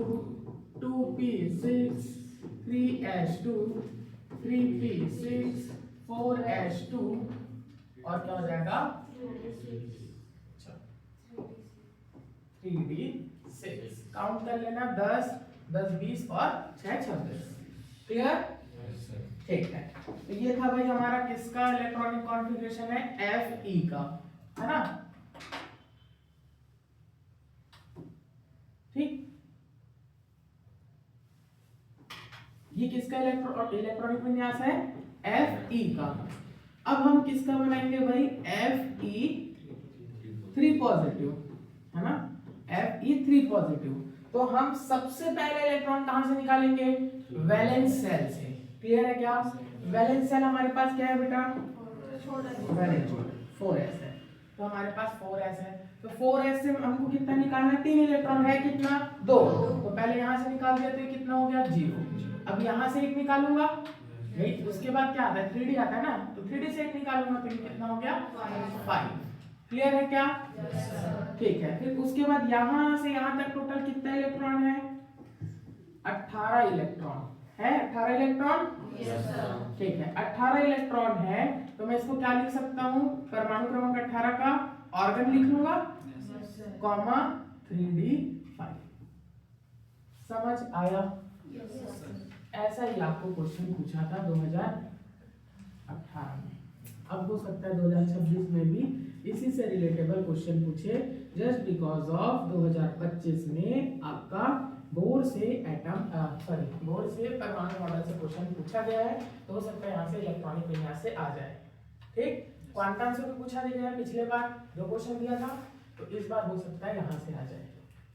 2p6 3s2 3p6 4s2 और क्या हो जाएगा 3d6। काउंट कर लेना 10 10 20 और 6 26। क्लियर? ठीक है, तो ये था भाई हमारा किसका इलेक्ट्रॉनिक कॉन्फ़िगरेशन है, Fe का, है ना? ठीक, ये किसका इलेक्ट्रॉनिक विन्यास है, Fe का। अब हम किसका बनाएंगे भाई, Fe3 पॉजिटिव, है ना? Fe3 positive. तो हम सबसे पहले इलेक्ट्रॉन कहां से निकालेंगे, वैलेंस सेल से। क्लियर है क्या? वैलेंस सेल हमारे पास क्या है बेटा, वैलेंस 4s है, तो हमारे पास 4s है। तो 4s से हमको कितना निकालना है, 3 इलेक्ट्रॉन है, कितना 2। तो पहले यहां से निकाल दिया तो ये कितना हो गया 0। अब यहां से एक निकालूंगा, उसके बाद क्या आता है 3d आता है ना, तो 3d से एक निकालूंगा तो ये कितना हो गया 5। क्लियर है क्या? ठीक है, फिर उसके बाद यहां से यहां तक टोटल कितना इलेक्ट्रॉन है, 18 इलेक्ट्रॉन है। 18 इलेक्ट्रॉन, ठीक है, 18 इलेक्ट्रॉन है। तो मैं इसको क्या लिख सकता हूं, परमाणु क्रमांक 18 का ऑर्गन लिख लूंगा, कॉमा 3d5। समझ आया? ऐसा ही आपको क्वेश्चन पूछा था 2018 में। अब हो सकता है 2026 में भी इसी से रिलेटेबल क्वेश्चन पूछे, जस्ट बिकॉज ऑफ 2025 में आपका बोर्ड से परमाणु मॉडल से क्वेश्चन पूछा गया है, तो हो सकता है यहाँ से इलेक्ट्रॉनिक विन्यास से आ जाए। ठीक, क्वांटम से भी पूछा गया है, पिछले बार जो क्वेश्चन दिया था, तो इस बार हो सकता है यहाँ से आ जाए।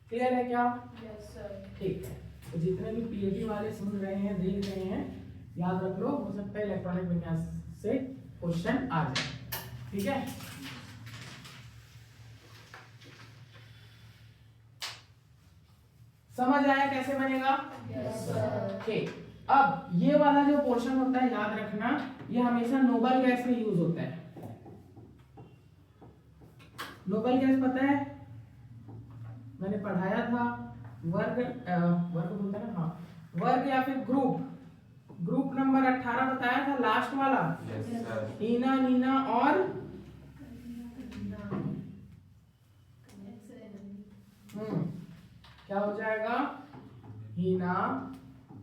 क्लियर है क्या? Yes sir. ठीक है, तो जितने भी पीएटी वाले सुन रहे हैं, देख रहे हैं, याद रख लो, हो सकता है इलेक्ट्रॉनिक विन्यास से क्वेश्चन आ जाए। ठीक है, समझ आया कैसे बनेगा? Yes sir. ठीक, अब ये वाला जो पोर्शन होता है, याद रखना, ये हमेशा नोबल गैस में यूज होता है। नोबल गैस पता है, मैंने पढ़ाया था, वर्ग बोलता है ना, हाँ, वर्ग या फिर ग्रुप नंबर 18 बताया था, लास्ट वाला। Yes sir. हीना, नीना और क्या हो जाएगा, हीना,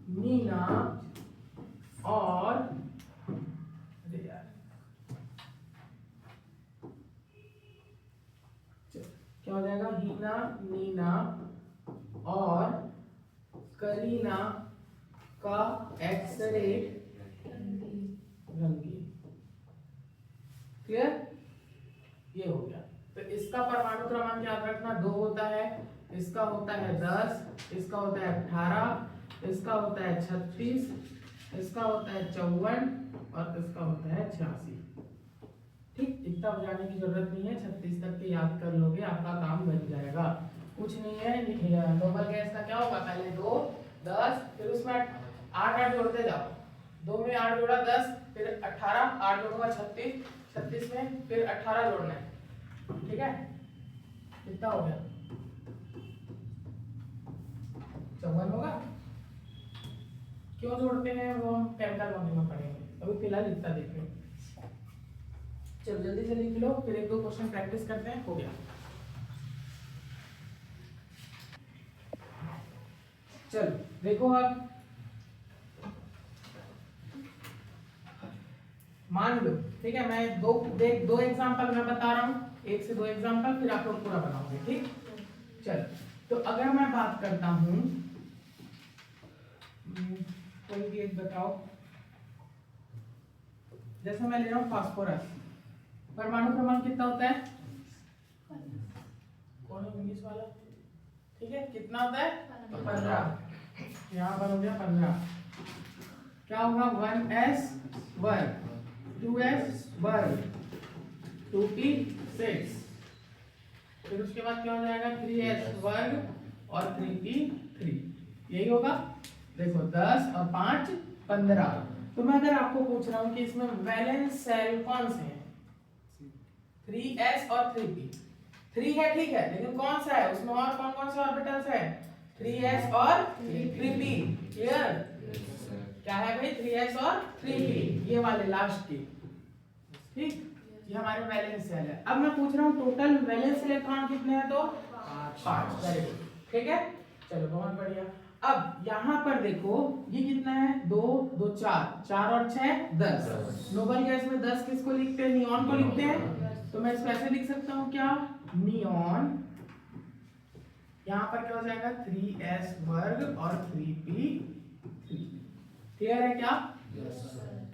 नीना और, अरे यार क्या हो जाएगा, हीना, नीना और करीना का एक्सरे रंगीन। क्लियर? ये हो गया। तो इसका परमाणु क्रमांक याद रखना 2 होता है, इसका होता है 10, इसका होता है 18, इसका होता है 36, इसका होता है 54 और इसका होता है 86। ठीक, इतना बजाने की जरूरत नहीं है, 36 तक के याद कर लोगे, आपका काम बन जाएगा। कुछ नहीं है, नोबल गैस का क्या होगा, पहले 2 10, फिर उसमें 8 जोड़ते जाओ, 2 में 8 जोड़ा 10, फिर 18, 8 जोड़ूंगा 36, 36 में फिर 18 जोड़ना है। ठीक है, कितना हो गया, 54 होगा। क्यों जोड़ते हैं वो हम केमिकल बॉन्डिंग में पढ़ेंगे, अभी फिलहाल इतना देख लो। चलो जल्दी से लिख लो, फिर 1-2 क्वेश्चन प्रैक्टिस करते हैं, हो गया। चलो देखो, अब मान लो, ठीक है, मैं दो एग्जांपल मैं बता रहा हूँ, 1 से 2 एग्जांपल, फिर आप लोग पूरा बनाओगे। ठीक, चलो, तो अगर मैं बात करता हूँ, कोई भी एक बताओ, जैसे मैं ले रहा हूँ फास्फोरस, परमाणु क्रमांक कितना होता है, कौन है इंग्लिश वाला, ठीक है, कितना होता है, 15। यहाँ पर हो गया 15, क्या होगा 1s वर्ग, 2s वर्ग, 2p6, फिर उसके बाद क्या हो जाएगा 3s वर्ग और 3p3, यही होगा। देखो 10 और 5 15। तो मैं अगर आपको पूछ रहा हूँ कि इसमें वैलेंस सेल कौन से हैं, 3s और 3p। 3 है ठीक है, लेकिन कौन सा है उसमें और कौन कौन से ऑर्बिटल्स है? 3s और 3p। क्लियर? क्या है भाई? 3s और 3p, ये वाले लास्ट की। ठीक, ये हमारे वैलेंस सेल है। अब मैं पूछ रहा हूँ टोटल वैलेंस इलेक्ट्रॉन कितने हैं? तो 5। वेरी गुड, ठीक है, चलो बहुत बढ़िया। अब यहाँ पर देखो ये कितना है? 2 2 4, 4 और 6 10। नोबल गैस में 10 किसको लिखते हैं? नियॉन को लिखते हैं। तो मैं इसको ऐसे लिख सकता हूँ क्या? नियॉन, यहाँ पर क्या हो जाएगा? 3s वर्ग और 3p। क्लियर है क्या?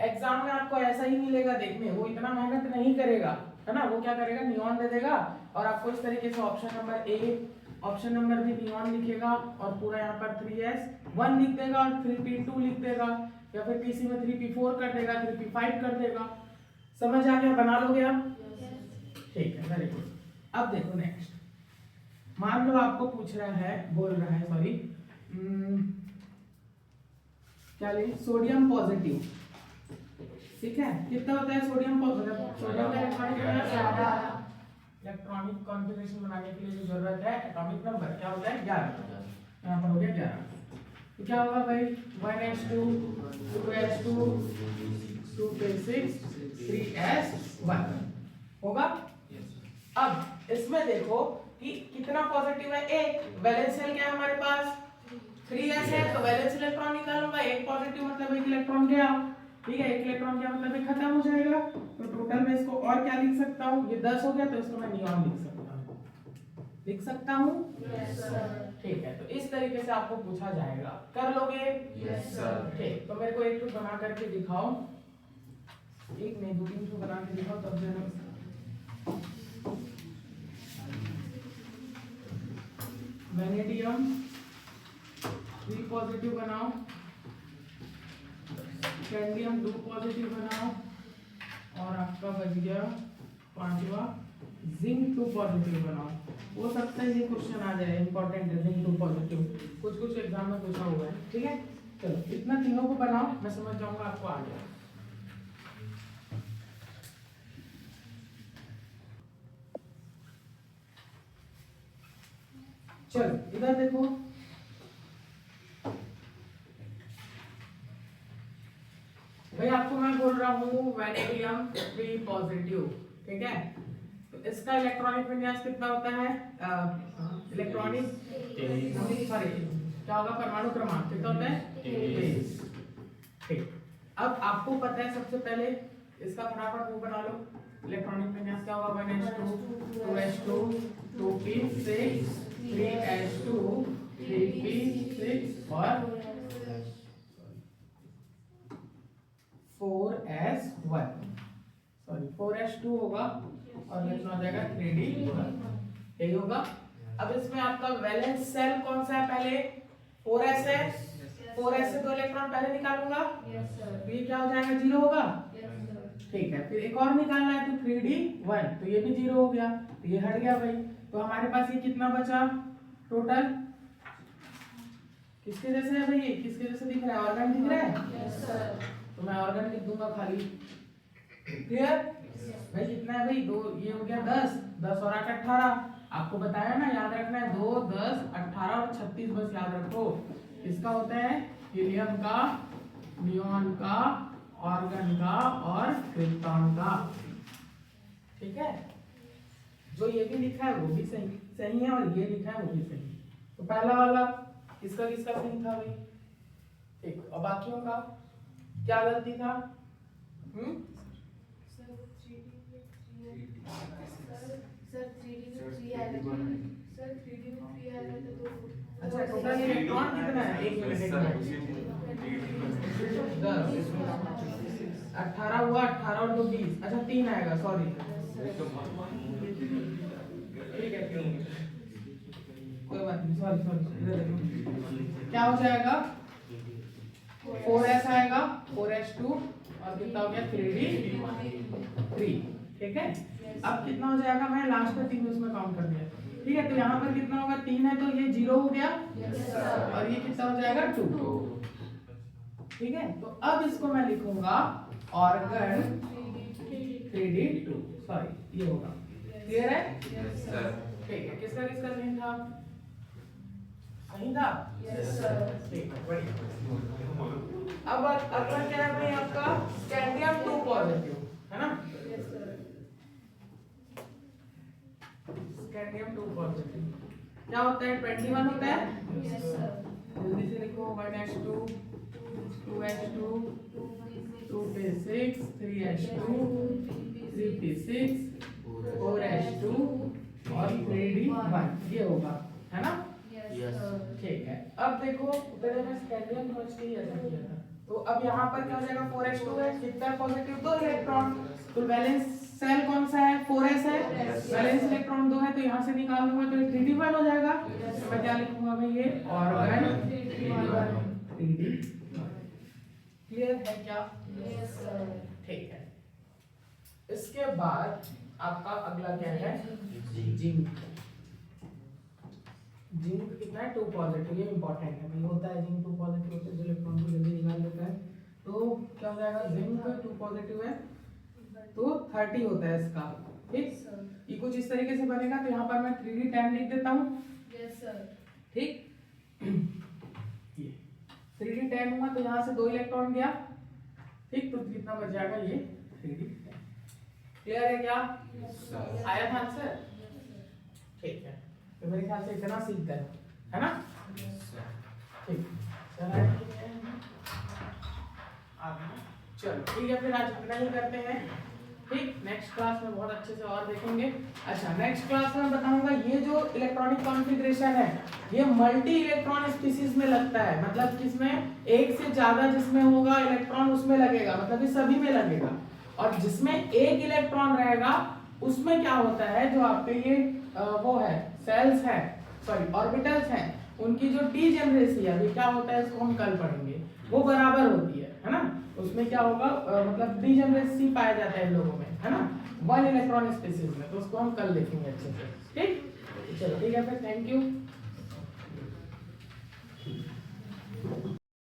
एग्जाम में आपको ऐसा ही मिलेगा देखने, वो इतना मेहनत नहीं करेगा, है ना। वो क्या करेगा? नियॉन दे देगा और आपको इस तरीके से option number A, option number भी नियॉन लिखेगा और पूरा यहाँ पर 3s1 लिख देगा और 3p2 लिख देगा, या फिर पीसी में 3p4 कर देगा, 3p5 कर देगा। समझ आ गया? बना लोगे आप? ठीक है, वेरी गुड। अब देखो नेक्स्ट, मान लो आपको पूछ रहा है, बोल रहा है, सॉरी, क्या ले? सोडियम पॉजिटिव, ठीक है। कितना होता है सोडियम पॉजिटिव? सोडियम का इलेक्ट्रॉनिक कॉन्फ़िगरेशन बनाने के लिए जो जरूरत है एटॉमिक नंबर क्या होता है? 11। यहाँ पर हो गया 11। तो क्या होगा भाई? 1s2 2s2 2p6 3s1 होगा। अब इसमें देखो कि कितना पॉजिटिव है? एक। वैलेंस शेल क्या है हमारे पास? 3s है, तो वैलेंस इलेक्ट्रॉन निकालूंगा। एक पॉजिटिव मतलब एक इलेक्ट्रॉन गया, ठीक है। एक इलेक्ट्रॉन गया मतलब ये खत्म हो जाएगा। तो टोटल में इसको और क्या लिख सकता हूँ? ये 10 हो गया, तो इसको मैं नियॉन लिख सकता हूँ। Yes sir. ठीक है, तो इस तरीके से आपको पूछा जाएगा, कर लोगे? Yes sir. ठीक, तो मेरे को एक तो बना करके दिखाओ, एक नहीं 2-3 तो बना के दिखाओ, तब जो वेनेडियम 3 पॉजिटिव बनाओ, कैडमियम 2 पॉजिटिव बनाओ, और आपका बच गया 5वां जिंक 2 पॉजिटिव बनाओ। हो सकता है ये क्वेश्चन आ जाए, इंपॉर्टेंट है जिंक 2 पॉजिटिव, कुछ एग्जाम में पूछा हुआ है, ठीक है। चलो इतना तीनों को बनाओ, मैं समझ जाऊंगा आपको आ गया। चलो इधर देखो, भाई आपको मैं बोल रहा हूँ वैनेडियम 3 पॉजिटिव, ठीक है। तो इसका इलेक्ट्रॉनिक विन्यास कितना होता है? इलेक्ट्रॉनिक सॉरी क्या होगा? परमाणु क्रमांक कितना होता है? 23। ठीक, अब आपको पता है सबसे पहले इसका फटाफट वो बना लो। इलेक्ट्रॉनिक विन्यास क्या होगा? 1s2 2s2 2p6 3s2 3p6 और 4s1, सॉरी 4s2 होगा और कितना हो जाएगा? 3d1, यही होगा। अब इसमें आपका वैलेंस सेल कौन सा है? पहले 4s है, 4s से 2 इलेक्ट्रॉन पहले निकालूंगा, यस सर। तो ये क्या हो जाएगा? 0 होगा, यस सर। ठीक है। फिर एक और निकालना है, तो 3d1, तो ये भी 0 हो गया, तो ये हट गया भाई। तो हमारे पास ये कितना बचा टोटल? किसके जैसे है भाई? ये किसके जैसे दिख रहा है? ऑर्गन दिख रहा है, यस सर। तो मैं ऑर्गन लिख दूंगा खाली। क्लियर भाई? कितना है भाई? 2, ये हो गया 10, 10 और 8 18। आपको बताया ना, याद रखना है 2 10 18 और 36, बस याद रखो। इसका होता है हीलियम का, नियॉन का, ऑर्गन का और क्रिप्टॉन का, ठीक है। जो ये भी लिखा है वो भी सही है और ये लिखा है वो भी सही है। तो पहला वाला किसका किसका सही था भाई? ठीक, और बाकियों का क्या गलती था? सर 3D में 3 सर 3D में 3 आया था, सर 3D में 3 आया था तो अच्छा, टोटल इलेक्ट्रॉन कितना है? एक मिनट 18 हुआ, 18 और 2 20, अच्छा 3 आएगा, सॉरी, ठीक है, कोई बात नहीं, सॉरी। क्या हो जाएगा? 4s आएगा, 4s2 और कितना हो गया? 3d3, ठीक है। अब कितना हो जाएगा? मैं लास्ट में 3 उसमें काउंट कर दिया, ठीक है। तो यहाँ पर कितना होगा? 3 है तो ये 0 हो गया, और ये कितना हो जाएगा? 2, ठीक है। तो अब इसको मैं लिखूंगा ऑर्गन 3d2, सॉरी ये होगा क्लियर है? Yes, sir. ठीक है, किसका किसका सही था? सही था? Yes, sir. ठीक है, बढ़िया। अब अगला क्या है भाई आपका स्कैंडियम 2 पॉजिटिव, है ना? Yes, sir. स्कैंडियम 2 पॉजिटिव क्या होता है? 21 होता है। Yes, sir. जल्दी से लिखो 1s2 2s2 2p6 3s2 3p6 4s2 और 3d1 ये होगा, है ना? Yes, sir. ठीक है। अब देखो पहले मैं स्कैंडियम पॉजिटिव ही ऐसा किया था, तो अब यहाँ पर क्या हो जाएगा? 4s2 है, कितना पॉजिटिव? 2 इलेक्ट्रॉन। तो बैलेंस सेल कौन सा है? 4s है। बैलेंस इलेक्ट्रॉन 2 है, तो यहाँ से निकाल दूंगा तो 3d1 हो जाएगा। तो मैं क्या लिखूंगा भाई? ये ऑर्गन 3d। क्लियर है क्या? Yes, sir. ठीक है। इसके बाद आपका अगला क्या है? जिंक। जिंक कितना है? 2 पॉजिटिव। ये इंपॉर्टेंट है भाई, होता है जिंक 2 पॉजिटिव होते हैं, जो इलेक्ट्रॉन को जल्दी निकाल लेता है। तो क्या हो जाएगा? जिंक 2 पॉजिटिव है तो 30 होता है इसका। ठीक, Yes, sir. ये कुछ इस तरीके से बनेगा। तो यहाँ पर मैं 3d10 लिख देता हूँ। Yes, sir. ठीक, ये 3d10 हुआ तो यहाँ से 2 इलेक्ट्रॉन गया। ठीक, तो कितना बच जाएगा? ये 3d10। क्लियर है क्या? Yes, sir. आया था आंसर? ठीक है, तो मेरे ख्याल से इतना सीख गए, है ना? ठीक, चलो चलो ठीक है, फिर आज इतना ही करते हैं। ठीक, नेक्स्ट क्लास में बहुत अच्छे से और देखेंगे। अच्छा, नेक्स्ट क्लास में बताऊंगा ये जो इलेक्ट्रॉनिक कॉन्फ़िगरेशन है ये मल्टी इलेक्ट्रॉन स्पीशीज में लगता है। मतलब किसमें एक से ज्यादा जिसमें होगा इलेक्ट्रॉन उसमें लगेगा, मतलब ये सभी में लगेगा। और जिसमें एक इलेक्ट्रॉन रहेगा उसमें क्या होता है? जो आपके ये वो है सेल्स है, सॉरी ऑर्बिटल्स हैं, उनकी जो डीजेनरेसी है अभी क्या होता है इसको हम कल पढ़ेंगे, वो बराबर होती है ना? उसमें क्या होगा? मतलब डीजेनरेसी पाया जाता है इन लोगों में, है ना? 1 इलेक्ट्रॉन स्पीशीज में, तो उसको हम कल देखेंगे अच्छे से। ठीक, चलो ठीक है फिर, थैंक यू।